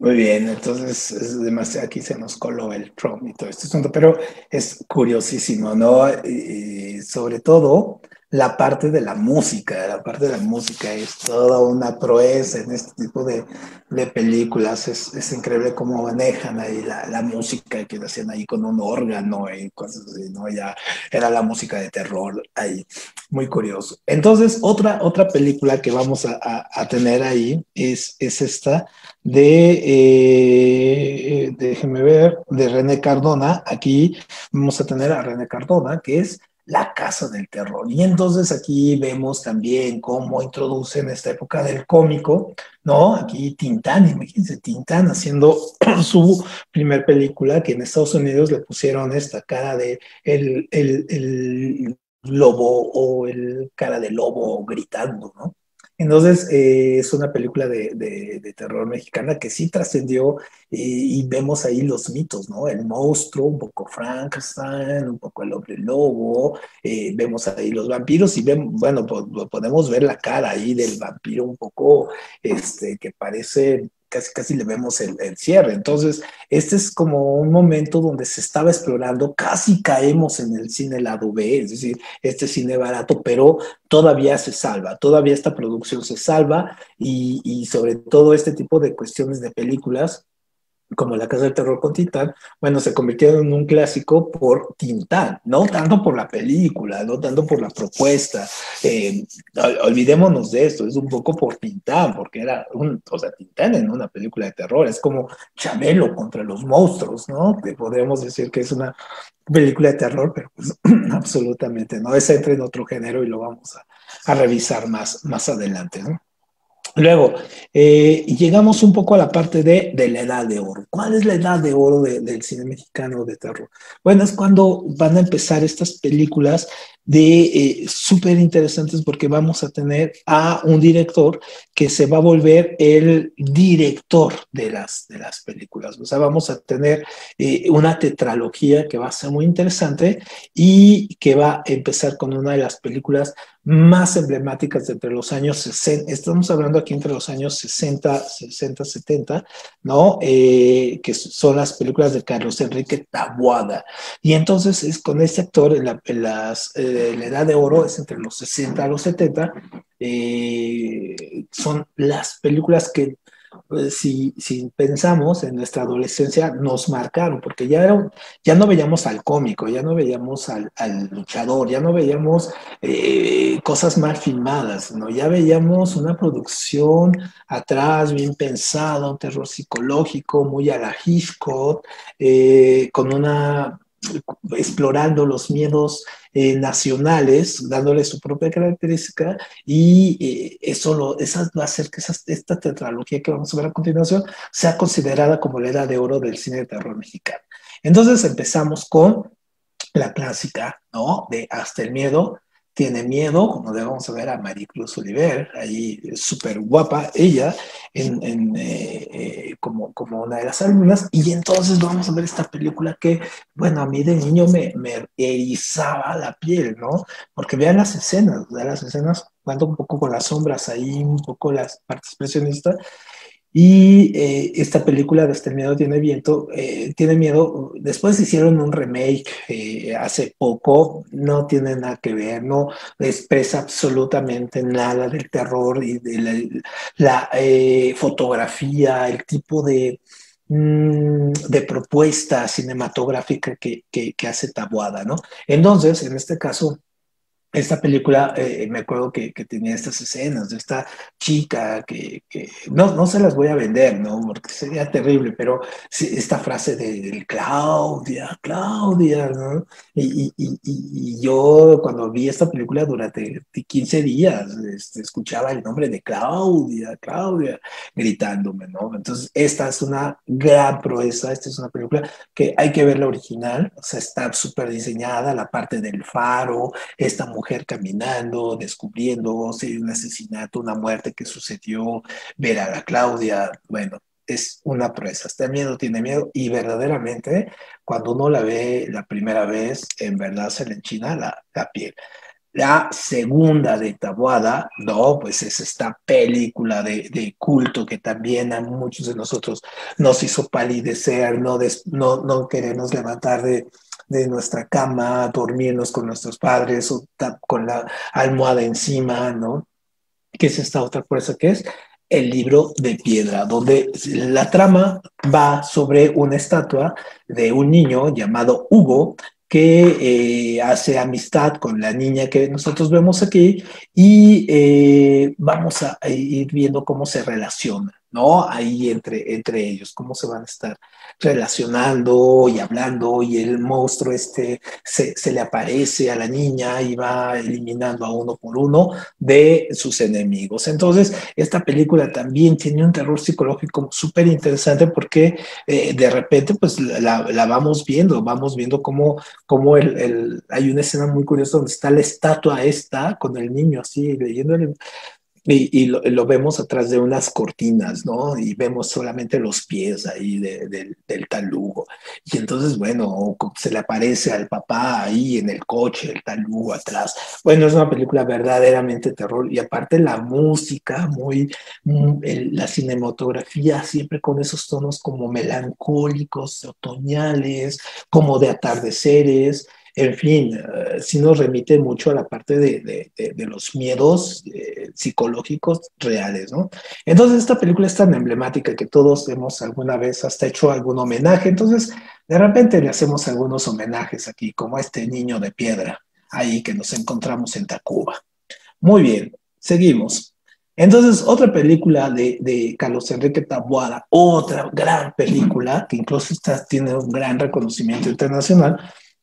Muy bien, entonces es demasiado, aquí se nos coló el Trump y todo este asunto, pero es curiosísimo, ¿no? Y sobre todo la parte de la música es toda una proeza en este tipo de películas, es increíble cómo manejan ahí la música que hacían ahí con un órgano y cosas así, ¿no? Ya era la música de terror ahí, muy curioso. Entonces, otra película que vamos a tener ahí es esta déjeme ver, de René Cardona. Aquí vamos a tener a René Cardona, que es La Casa del Terror. Y entonces aquí vemos también cómo introducen esta época del cómico, ¿no? Aquí Tintán, imagínense, Tintán haciendo su primer película, que en Estados Unidos le pusieron esta cara de el lobo o el cara de lobo gritando, ¿no? Entonces, es una película de terror mexicana que sí trascendió y vemos ahí los mitos, ¿no? El monstruo, un poco Frankenstein, un poco el hombre lobo, vemos ahí los vampiros y bueno, podemos ver la cara ahí del vampiro un poco, que parece, casi le vemos el cierre. Entonces, este es como un momento donde se estaba explorando, casi caemos en el cine lado B, es decir, este cine barato, pero todavía se salva, todavía esta producción se salva y sobre todo este tipo de cuestiones de películas como La Casa del Terror con Tintán, bueno, se convirtieron en un clásico por Tintán, no tanto por la película, no tanto por la propuesta. Eh, Olvidémonos de esto, es un poco por Tintán, porque o sea, Tintán en una película de terror, es como Chabelo contra los monstruos, ¿no? Que podríamos decir que es una película de terror, pero pues absolutamente no, esa entra en otro género y lo vamos a revisar más adelante, ¿no? Luego, llegamos un poco a la parte de la edad de oro. ¿Cuál es la edad de oro del cine mexicano de terror? Bueno, es cuando van a empezar estas películas súper interesantes porque vamos a tener a un director que se va a volver el director de las películas. O sea, vamos a tener una tetralogía que va a ser muy interesante y que va a empezar con una de las películas más emblemáticas de entre los años 60, estamos hablando aquí entre los años 60, 70, ¿no? Que son las películas de Carlos Enrique Taboada. Y entonces es con este actor la edad de oro es entre los 60 a los 70, son las películas que si pensamos en nuestra adolescencia, nos marcaron, porque ya no veíamos al cómico, ya no veíamos al luchador, ya no veíamos cosas mal filmadas, ¿no? Ya veíamos una producción atrás, bien pensada, un terror psicológico, muy a la Hitchcock, con explorando los miedos nacionales, dándole su propia característica y esa va a hacer que esta tetralogía que vamos a ver a continuación sea considerada como la era de oro del cine de terror mexicano. Entonces empezamos con la clásica, ¿no? De Hasta el miedo tiene miedo, como le vamos a ver a Maricruz Oliver, ahí súper guapa ella, como una de las alumnas, y entonces vamos a ver esta película que, bueno, a mí de niño me erizaba la piel, ¿no? Porque vean las escenas, jugando un poco con las sombras ahí, un poco las partes expresionistas, y esta película de Este miedo tiene miedo. Después hicieron un remake hace poco, no tiene nada que ver, no expresa absolutamente nada del terror y de la fotografía, el tipo de propuesta cinematográfica que hace Taboada, ¿no? Entonces, en este caso, esta película, me acuerdo que tenía estas escenas de esta chica que no se las voy a vender, ¿no? Porque sería terrible, pero sí, esta frase del Claudia, Claudia, ¿no? Y yo cuando vi esta película durante 15 días, escuchaba el nombre de Claudia, Claudia, gritándome, ¿no? Entonces, esta es una gran proeza, esta es una película que hay que ver la original, o sea, está súper diseñada, la parte del faro, esta mujer caminando, descubriendo si hay un asesinato, una muerte que sucedió, ver a la Claudia, bueno, es una proeza. Está miedo, tiene miedo, y verdaderamente, cuando uno la ve la primera vez, en verdad se le enchina la piel. La segunda de Taboada, no, pues es esta película de culto que también a muchos de nosotros nos hizo palidecer, no querernos levantar de nuestra cama, dormirnos con nuestros padres o con la almohada encima, ¿no? Que es esta otra fuerza que es el libro de piedra, donde la trama va sobre una estatua de un niño llamado Hugo que hace amistad con la niña que nosotros vemos aquí y vamos a ir viendo cómo se relaciona, ¿no? Ahí entre ellos, cómo se van a estar relacionando y hablando y el monstruo se le aparece a la niña y va eliminando a uno por uno de sus enemigos. Entonces, esta película también tiene un terror psicológico súper interesante porque de repente pues la vamos viendo cómo hay una escena muy curiosa donde está la estatua esta con el niño así leyendo y lo vemos atrás de unas cortinas, ¿no? Y vemos solamente los pies ahí del talugo. Y entonces, bueno, se le aparece al papá ahí en el coche, el talugo atrás. Bueno, es una película verdaderamente terror. Y aparte la música, la cinematografía, siempre con esos tonos como melancólicos, otoñales, como de atardeceres. En fin, sí nos remite mucho a la parte de los miedos psicológicos reales, ¿no? Entonces, esta película es tan emblemática que todos hemos alguna vez hasta hecho algún homenaje. Entonces, de repente le hacemos algunos homenajes aquí, como a este niño de piedra, ahí que nos encontramos en Tacuba. Muy bien, seguimos. Entonces, otra película de Carlos Enrique Taboada, otra gran película, que incluso tiene un gran reconocimiento internacional,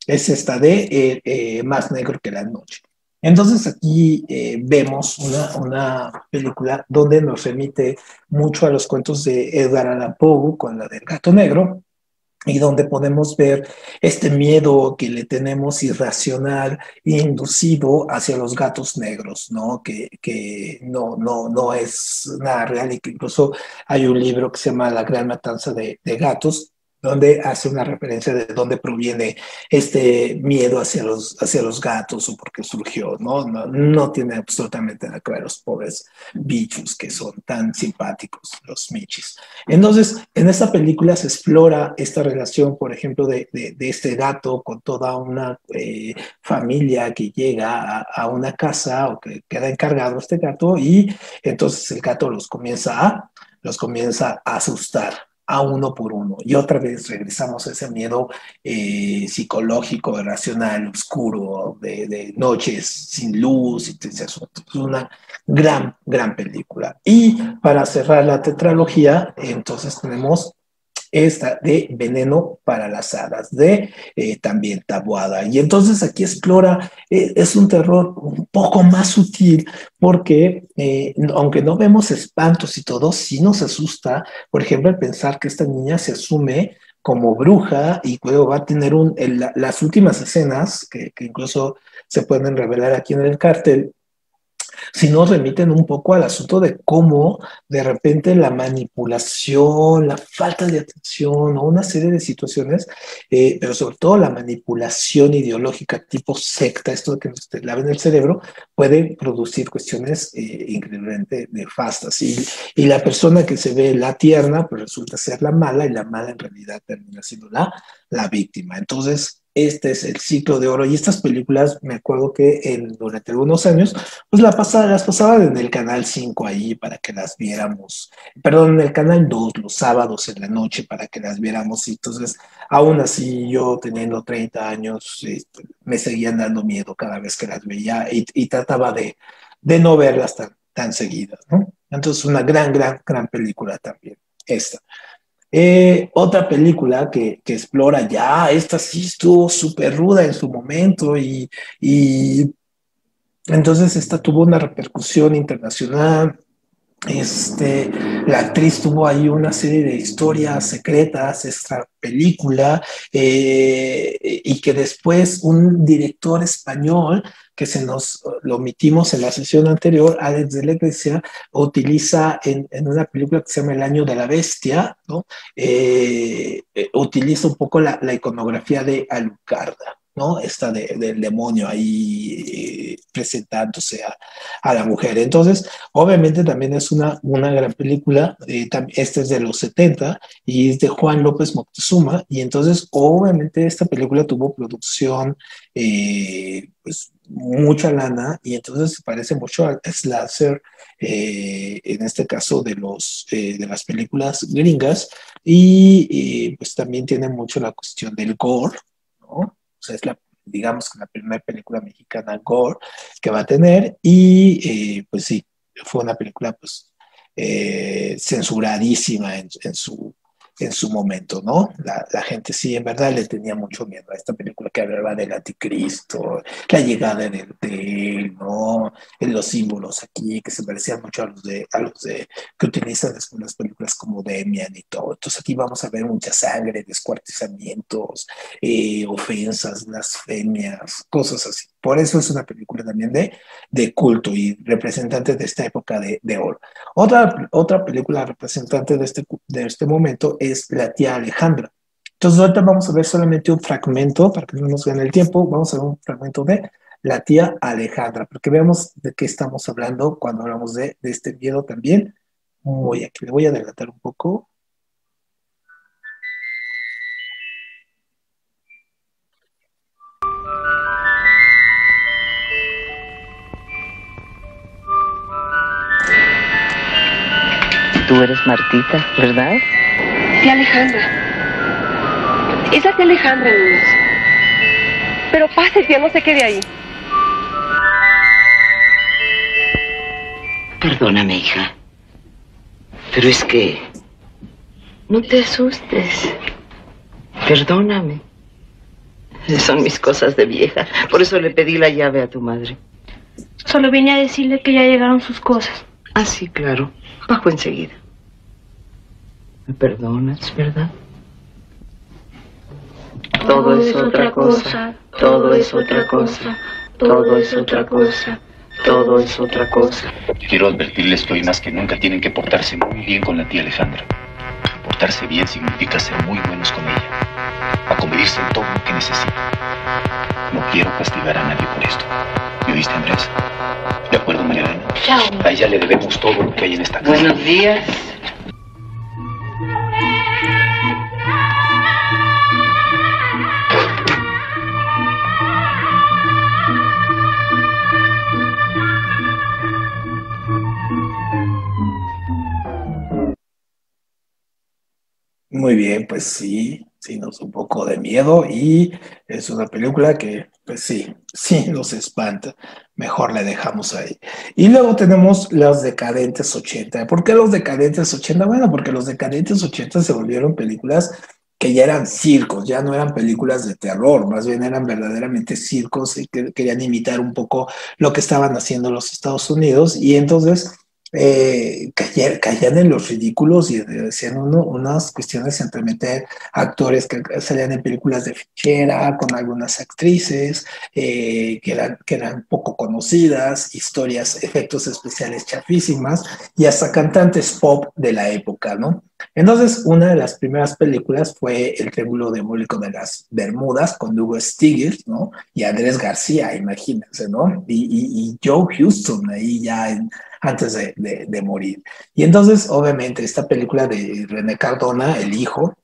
es esta de Más negro que la noche. Entonces aquí vemos una película donde nos remite mucho a los cuentos de Edgar Allan Poe con la del gato negro, y donde podemos ver este miedo que le tenemos irracional e inducido hacia los gatos negros, ¿no? Que no es nada real, y que incluso hay un libro que se llama La Gran Matanza de Gatos, donde hace una referencia de dónde proviene este miedo hacia los gatos o por qué surgió, ¿no? No tiene absolutamente nada que ver los pobres bichos que son tan simpáticos, los michis. Entonces, en esta película se explora esta relación, por ejemplo, de este gato con toda una familia que llega a una casa o que queda encargado este gato, y entonces el gato los comienza a asustar a uno por uno. Y otra vez regresamos a ese miedo psicológico, racional, oscuro, de noches sin luz y ese asunto. Es una gran película. Y para cerrar la tetralogía, entonces tenemos esta de Veneno para las Hadas, de también Taboada. Y entonces aquí explora, es un terror un poco más sutil, porque aunque no vemos espantos y todo, sí nos asusta, por ejemplo, el pensar que esta niña se asume como bruja y luego va a tener las últimas escenas, que incluso se pueden revelar aquí en el cartel, si nos remiten un poco al asunto de cómo de repente la manipulación, la falta de atención o una serie de situaciones, pero sobre todo la manipulación ideológica tipo secta, esto de que nos te laven el cerebro, puede producir cuestiones increíblemente nefastas. Y la persona que se ve la tierna, pues resulta ser la mala, y la mala en realidad termina siendo la víctima. Entonces, este es el ciclo de oro. Y estas películas, me acuerdo que durante algunos años, pues las pasaban en el Canal 5 ahí para que las viéramos. Perdón, en el Canal 2 los sábados en la noche para que las viéramos. Y entonces, aún así, yo teniendo 30 años, me seguían dando miedo cada vez que las veía, y trataba de no verlas tan seguidas, ¿no? Entonces, una gran película también, esta. Otra película que explora ya, esta sí estuvo súper ruda en su momento, y entonces esta tuvo una repercusión internacional. Este, la actriz tuvo ahí una serie de historias secretas, esta película, y que después un director español, que lo omitimos en la sesión anterior, Alex de la Iglesia, utiliza en una película que se llama El Año de la Bestia, ¿no? Utiliza un poco la iconografía de Alucarda, ¿no? Esta del demonio ahí presentándose a la mujer. Entonces, obviamente también es una gran película. Esta es de los 70 y es de Juan López Moctezuma, y entonces obviamente esta película tuvo producción, pues mucha lana, y entonces se parece mucho al slasher, en este caso de las películas gringas, y pues también tiene mucho la cuestión del gore, ¿no? O sea, digamos que la primera película mexicana gore que va a tener, y pues sí, fue una película pues censuradísima en su momento, ¿no? La gente sí, en verdad le tenía mucho miedo a esta película que hablaba del anticristo, la llegada de él, ¿no? En los símbolos aquí que se parecían mucho a los de que utilizan después las películas como Demian y todo. Entonces aquí vamos a ver mucha sangre, descuartizamientos, ofensas, blasfemias, cosas así. Por eso es una película también de culto y representante de esta época de oro. Otra película representante de este momento es La tía Alejandra. Entonces ahorita vamos a ver solamente un fragmento, para que no nos gane el tiempo, vamos a ver un fragmento de La tía Alejandra, porque veamos de qué estamos hablando cuando hablamos de este miedo también. Aquí le voy a adelantar un poco. Tú eres Martita, ¿verdad? Tía Alejandra. Es la tía Alejandra, niños. Pero pase, tía, no se quede ahí. Perdóname, hija. Pero es que... No te asustes. Perdóname. Son mis cosas de vieja. Por eso le pedí la llave a tu madre. Solo vine a decirle que ya llegaron sus cosas. Ah, sí, claro. Bajo enseguida. ¿Me perdonas, verdad? Todo es otra cosa. Todo es otra cosa. Todo es otra cosa. Todo es otra cosa. Quiero advertirles que hoy más que nunca tienen que portarse muy bien con la tía Alejandra. Portarse bien significa ser muy buenos con ella. Acomedirse en todo lo que necesita. No quiero castigar a nadie por esto. ¿Me oíste, Andrés? ¿De acuerdo, María Elena? Chao. A ella le debemos todo lo que hay en esta casa. Buenos días. Muy bien, pues sí nos da un poco de miedo y es una película que, pues sí nos espanta. Mejor la dejamos ahí. Y luego tenemos Los Decadentes 80. ¿Por qué Los Decadentes 80? Bueno, porque Los Decadentes 80 se volvieron películas que ya eran circos, ya no eran películas de terror, más bien eran verdaderamente circos y que querían imitar un poco lo que estaban haciendo los Estados Unidos y entonces caían en los ridículos y decían unas cuestiones entre meter actores que salían en películas de fichera con algunas actrices que eran poco conocidas, historias, efectos especiales chafísimas y hasta cantantes pop de la época, ¿no? Entonces, una de las primeras películas fue El Triángulo Diabólico de las Bermudas con Hugo Stiglitz, ¿no? Y Andrés García, imagínense, ¿no? Y Joe Houston ahí ya antes de morir. Y entonces, obviamente, esta película de René Cardona, el hijo,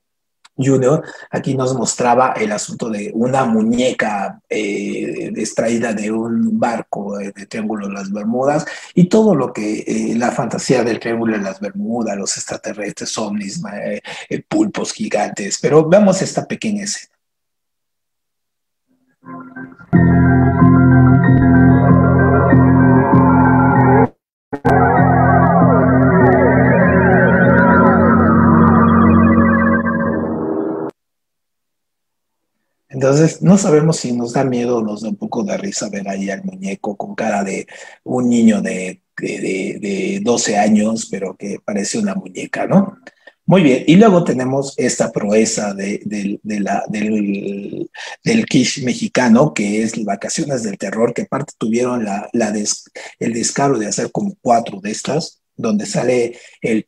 Junior, aquí nos mostraba el asunto de una muñeca extraída de un barco de Triángulo de las Bermudas y todo lo que la fantasía del Triángulo de las Bermudas, los extraterrestres, ovnis, pulpos gigantes. Pero veamos esta pequeña escena. Entonces, no sabemos si nos da miedo o nos da un poco de risa ver ahí al muñeco con cara de un niño de 12 años, pero que parece una muñeca, ¿no? Muy bien, y luego tenemos esta proeza del kitsch mexicano, que es Vacaciones del Terror, que aparte tuvieron el descaro de hacer como 4 de estas, donde sale el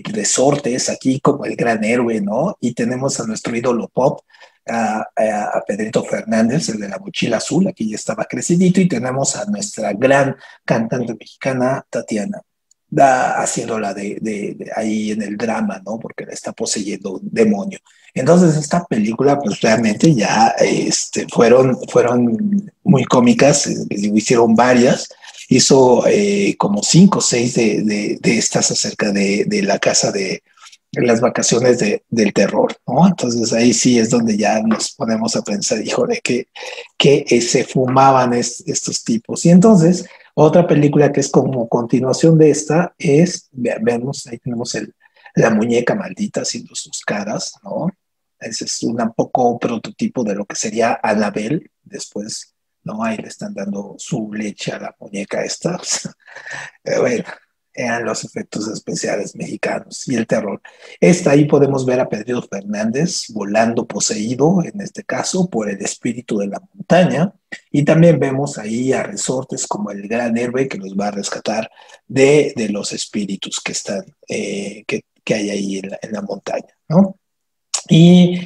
Resortes aquí como el gran héroe, ¿no? Y tenemos a nuestro ídolo pop, a Pedrito Fernández, el de la mochila azul, aquí ya estaba crecidito, y tenemos a nuestra gran cantante mexicana, Tatiana, haciéndola de ahí en el drama, ¿no? Porque la está poseyendo un demonio. Entonces, esta película, pues realmente ya fueron muy cómicas, hicieron varias, hizo como 5 o 6 de estas acerca de la casa de las vacaciones del terror, ¿no? Entonces ahí sí es donde ya nos ponemos a pensar, híjole, que se fumaban estos tipos. Y entonces, otra película que es como continuación de esta es, vemos, ahí tenemos la muñeca maldita haciendo sus caras, ¿no? Ese es un poco prototipo de lo que sería Annabelle, después, ¿no? Ahí le están dando su leche a la muñeca esta. Bueno, eran los efectos especiales mexicanos y el terror. Ahí podemos ver a Pedro Fernández volando poseído, en este caso, por el espíritu de la montaña, y también vemos ahí a Resortes como el gran héroe que los va a rescatar de los espíritus que están, que hay ahí en la montaña, ¿no? Y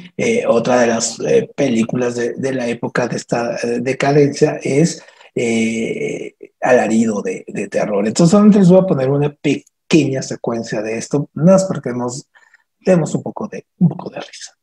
otra de las películas de la época de esta decadencia es Alarido de terror. Entonces, solamente les voy a poner una pequeña secuencia de esto, nada más para que nos demos un poco de risa.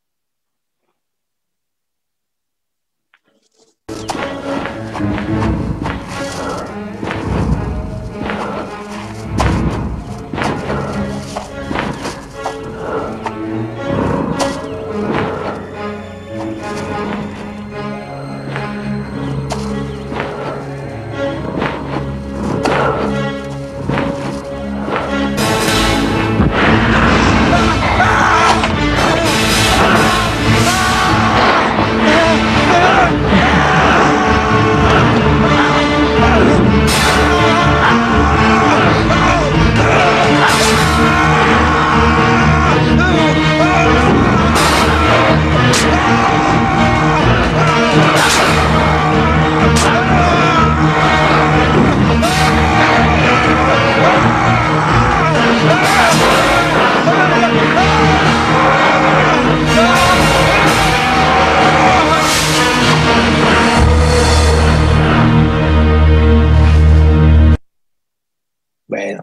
Bueno,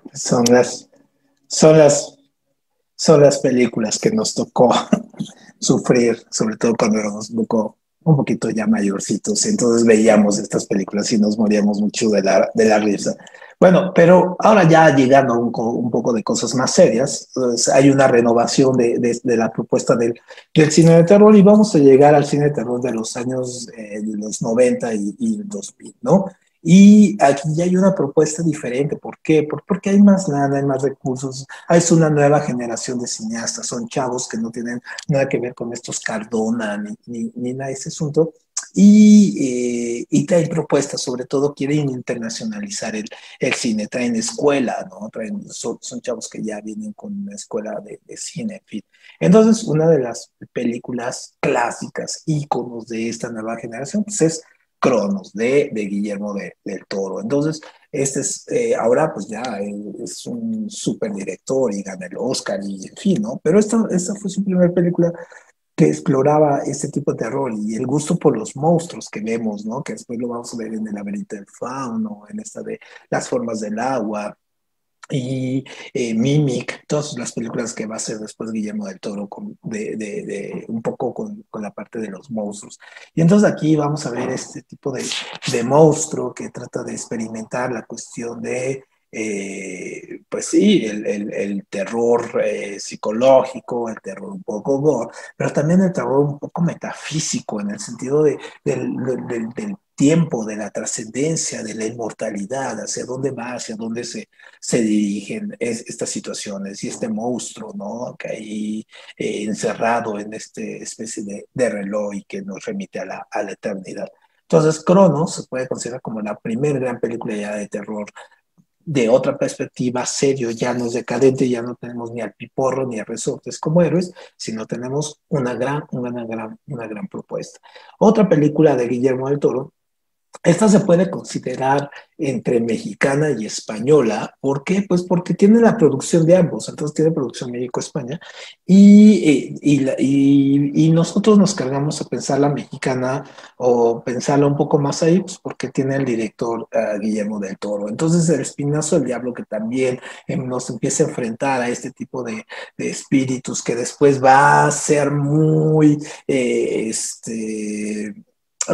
son las películas que nos tocó sufrir, sobre todo cuando éramos un poquito ya mayorcitos, entonces veíamos estas películas y nos moríamos mucho de la risa. Bueno, pero ahora ya llegando a un poco de cosas más serias, pues hay una renovación de la propuesta del cine de terror y vamos a llegar al cine de terror de los años de los 90 y 2000, ¿no? Y aquí ya hay una propuesta diferente. ¿Por qué? Porque hay más lana, hay más recursos, hay una nueva generación de cineastas, son chavos que no tienen nada que ver con estos Cardona ni nada de ese asunto. Y traen propuestas, sobre todo quieren internacionalizar el cine, traen escuela, ¿no? Son chavos que ya vienen con una escuela de cine, en fin. Entonces, una de las películas clásicas, íconos de esta nueva generación, pues es Cronos, de Guillermo del Toro. Entonces, ahora pues ya es un súper director y gana el Oscar y en fin, ¿no? Pero esta fue su primera película que exploraba este tipo de terror y el gusto por los monstruos que vemos, ¿no? Que después lo vamos a ver en El laberinto del fauno, en esta de Las formas del agua, y Mimic, todas las películas que va a hacer después Guillermo del Toro un poco con la parte de los monstruos. Y entonces aquí vamos a ver este tipo de monstruo que trata de experimentar la cuestión pues sí, el terror psicológico, el terror un poco gore, pero también el terror un poco metafísico en el sentido del tiempo, de la trascendencia, de la inmortalidad, hacia dónde va, hacia dónde se dirigen estas situaciones y este monstruo, ¿no? Que ahí encerrado en esta especie de reloj y que nos remite a la eternidad. Entonces, Cronos se puede considerar como la primera gran película ya de terror de otra perspectiva, serio, ya no es decadente, ya no tenemos ni al Piporro ni a Resortes como héroes, sino tenemos una gran propuesta. Otra película de Guillermo del Toro. Esta se puede considerar entre mexicana y española. ¿Por qué? Pues porque tiene la producción de ambos. Entonces tiene producción México-España y nosotros nos cargamos a pensar la mexicana o pensarla un poco más ahí, pues porque tiene el director Guillermo del Toro. Entonces El Espinazo del Diablo, que también nos empieza a enfrentar a este tipo de espíritus que después va a ser muy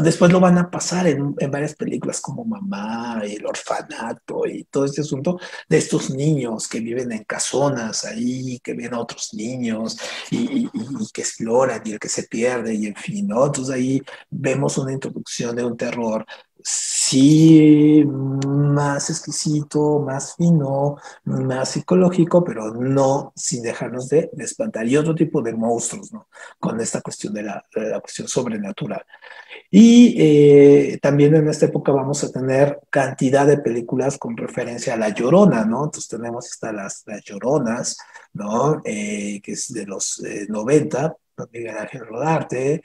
después lo van a pasar en varias películas como Mamá y El Orfanato y todo este asunto de estos niños que viven en casonas ahí, que ven a otros niños y que exploran y el que se pierde y en fin, ¿no? Entonces ahí vemos una introducción de un terror sí más exquisito, más fino, más psicológico, pero no sin dejarnos de espantar. Y otro tipo de monstruos, ¿no? Con esta cuestión de la cuestión sobrenatural. Y también en esta época vamos a tener cantidad de películas con referencia a La Llorona, ¿no? Entonces tenemos las Lloronas, ¿no? Que es de los 90, con Miguel Ángel Rodarte,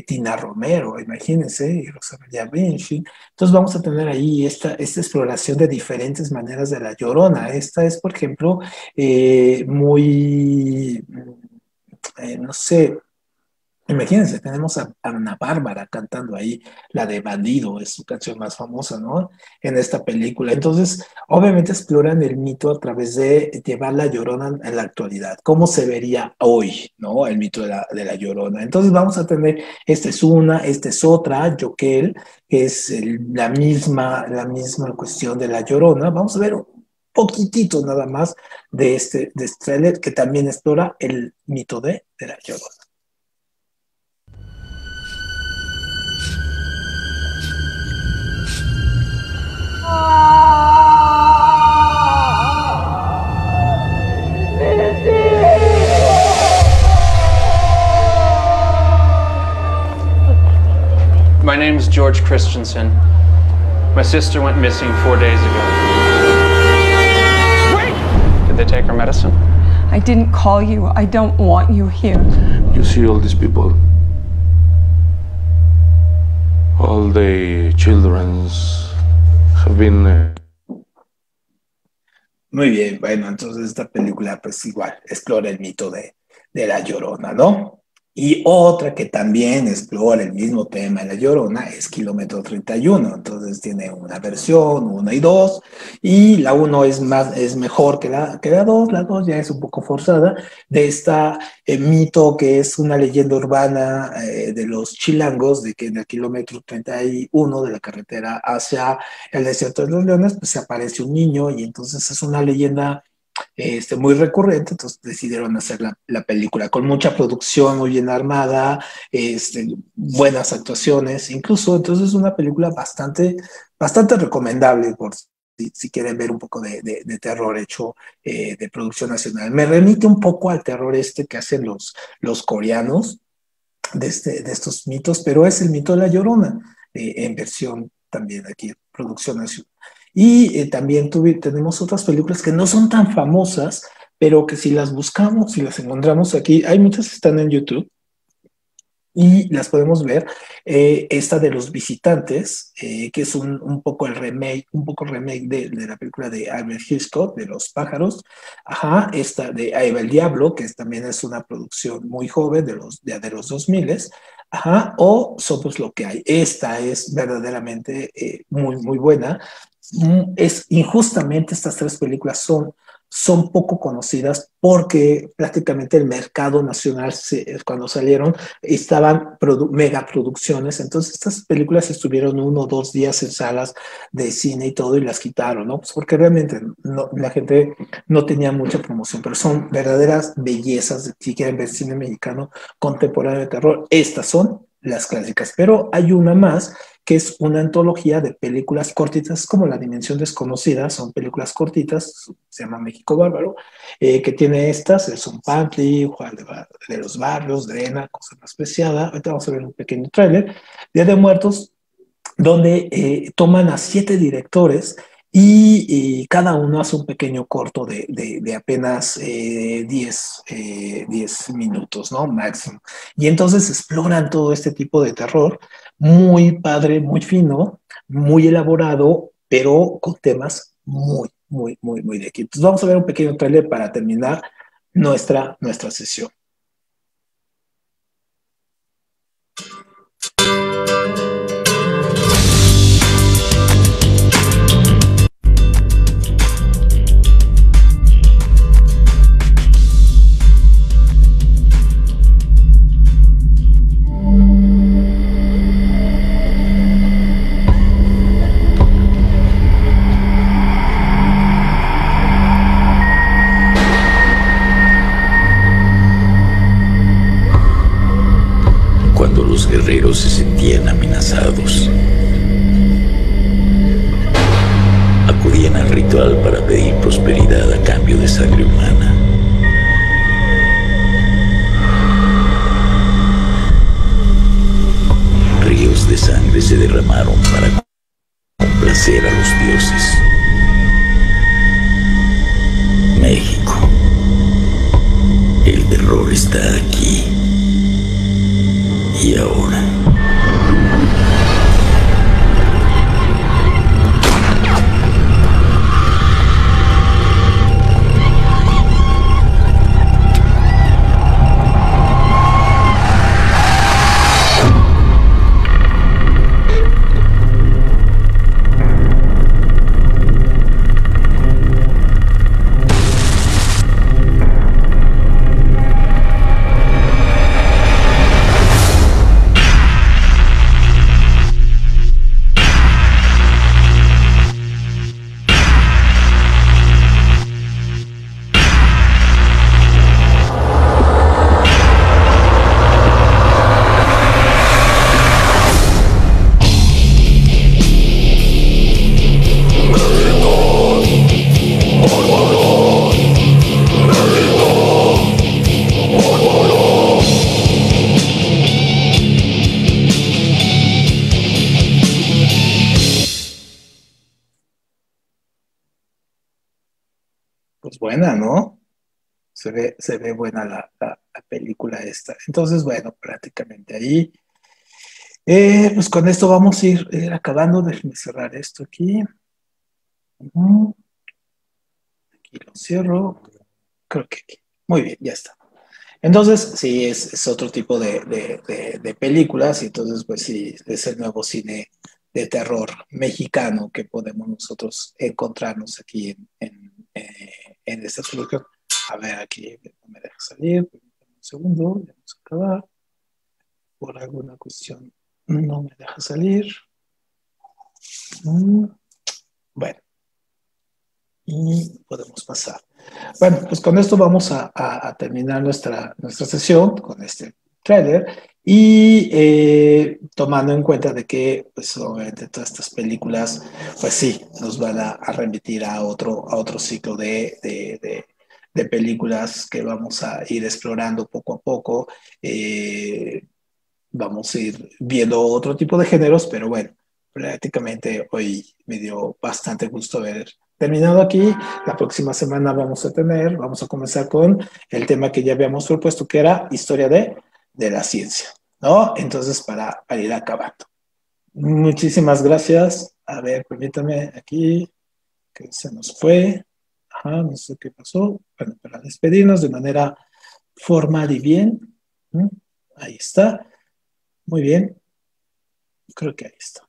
Tina Romero, imagínense, y Rosa María Bianchi. Entonces vamos a tener ahí esta exploración de diferentes maneras de La Llorona. Esta es, por ejemplo, muy, no sé, imagínense, tenemos a Ana Bárbara cantando ahí la de Bandido, es su canción más famosa, ¿no? En esta película. Entonces, obviamente exploran el mito a través de llevar la Llorona en la actualidad. ¿Cómo se vería hoy, ¿no? El mito de la Llorona. Entonces, vamos a tener, esta es una, esta es otra, Joquel, que es la misma cuestión de la Llorona. Vamos a ver un poquitito nada más de este trailer que también explora el mito de la Llorona. My name is George Christensen. My sister went missing 4 days ago. Wait! Did they take her medicine? I didn't call you. I don't want you here. You see all these people. All the children's have been... Muy bien, bueno, entonces esta película pues igual explora el mito de la Llorona, ¿no? Y otra que también explora el mismo tema de la Llorona es Kilómetro 31. Entonces tiene una versión, 1 y 2, y la 1 es mejor que la 2, la 2 ya es un poco forzada, de esta mito que es una leyenda urbana de los chilangos, de que en el kilómetro 31 de la carretera hacia el desierto de los Leones, pues se aparece un niño, y entonces es una leyenda muy recurrente. Entonces decidieron hacer la película con mucha producción, muy bien armada, buenas actuaciones, incluso. Entonces es una película bastante recomendable por si quieren ver un poco de terror hecho de producción nacional. Me remite un poco al terror que hacen los coreanos de estos mitos, pero es el mito de la Llorona en versión también aquí, producción nacional. Y también tenemos otras películas que no son tan famosas, pero que si las buscamos, si las encontramos aquí, hay muchas que están en YouTube y las podemos ver. Esta de Los Visitantes, que es un poco el remake, de la película de Alfred Hitchcock, de Los Pájaros. Ajá, esta de Ahí va el Diablo, que también es una producción muy joven de los 2000. Ajá, o Somos lo que hay. Esta es verdaderamente muy buena. Injustamente estas tres películas son poco conocidas porque prácticamente el mercado nacional cuando salieron estaban megaproducciones. Entonces estas películas estuvieron 1 o 2 días en salas de cine y todo, y las quitaron, ¿no? Pues porque realmente la gente no tenía mucha promoción, pero son verdaderas bellezas. Si quieren ver cine mexicano contemporáneo de terror, estas son las clásicas. Pero hay una más que es una antología de películas cortitas, como La Dimensión Desconocida. Son películas cortitas, se llama México Bárbaro, que tiene estas, el Son Pantli, Juan de los Barrios, Drena, Cosa Más Preciada. Ahorita vamos a ver un pequeño tráiler. Día de Muertos, donde toman a 7 directores y cada uno hace un pequeño corto de apenas 10 minutos, ¿no? Máximo. Y entonces exploran todo este tipo de terror, muy padre, muy fino, muy elaborado, pero con temas muy de aquí. Entonces vamos a ver un pequeño tráiler para terminar nuestra sesión. Guerreros se sentían amenazados. sangre se derramaron para complacer a los dioses. México. El terror está aquí. Y ahora. Pues buena, ¿no? Se ve buena la película esta. Entonces, bueno, prácticamente ahí. Pues con esto vamos a ir acabando. Déjenme cerrar esto aquí. Aquí lo cierro. Creo que aquí. Muy bien, ya está. Entonces, sí, es otro tipo de películas. Y entonces, pues sí, es el nuevo cine de terror mexicano que podemos nosotros encontrarnos aquí en esta solución. A ver, aquí no me deja salir. Un segundo, vamos a acabar. Por alguna cuestión no me deja salir. Bueno. Y podemos pasar. Bueno, pues con esto vamos a terminar nuestra sesión con este tráiler y tomando en cuenta de que pues obviamente todas estas películas pues sí, nos van a remitir a otro ciclo de películas que vamos a ir explorando poco a poco. Vamos a ir viendo otro tipo de géneros, pero bueno, prácticamente hoy me dio bastante gusto haber terminado aquí. La próxima semana vamos a comenzar con el tema que ya habíamos propuesto, que era historia de la ciencia, ¿no? Entonces, para ir acabando. Muchísimas gracias. A ver, permítame aquí, que se nos fue. Ajá, no sé qué pasó. Bueno, para despedirnos de manera formal y bien. Ahí está. Muy bien. Creo que ahí está.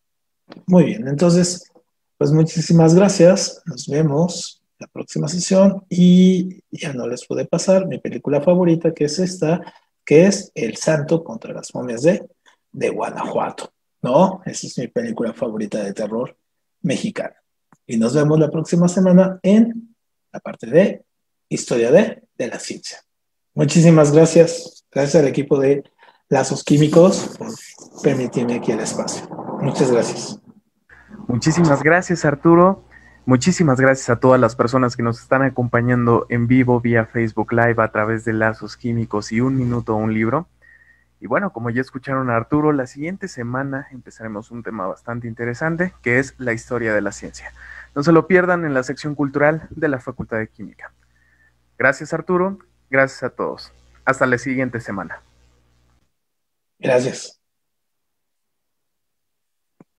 Muy bien, entonces, pues muchísimas gracias. Nos vemos la próxima sesión y ya no les puede pasar mi película favorita, que es esta, que es El Santo contra las momias de Guanajuato, ¿no? Esa es mi película favorita de terror mexicana. Y nos vemos la próxima semana en la parte de Historia de la Ciencia. Muchísimas gracias. Gracias al equipo de Lazos Químicos por permitirme aquí el espacio. Muchas gracias. Muchísimas gracias, Arturo. Muchísimas gracias a todas las personas que nos están acompañando en vivo vía Facebook Live a través de Lazos Químicos y Un Minuto, Un Libro. Y bueno, como ya escucharon a Arturo, la siguiente semana empezaremos un tema bastante interesante, que es la historia de la ciencia. No se lo pierdan en la sección cultural de la Facultad de Química. Gracias, Arturo. Gracias a todos. Hasta la siguiente semana. Gracias.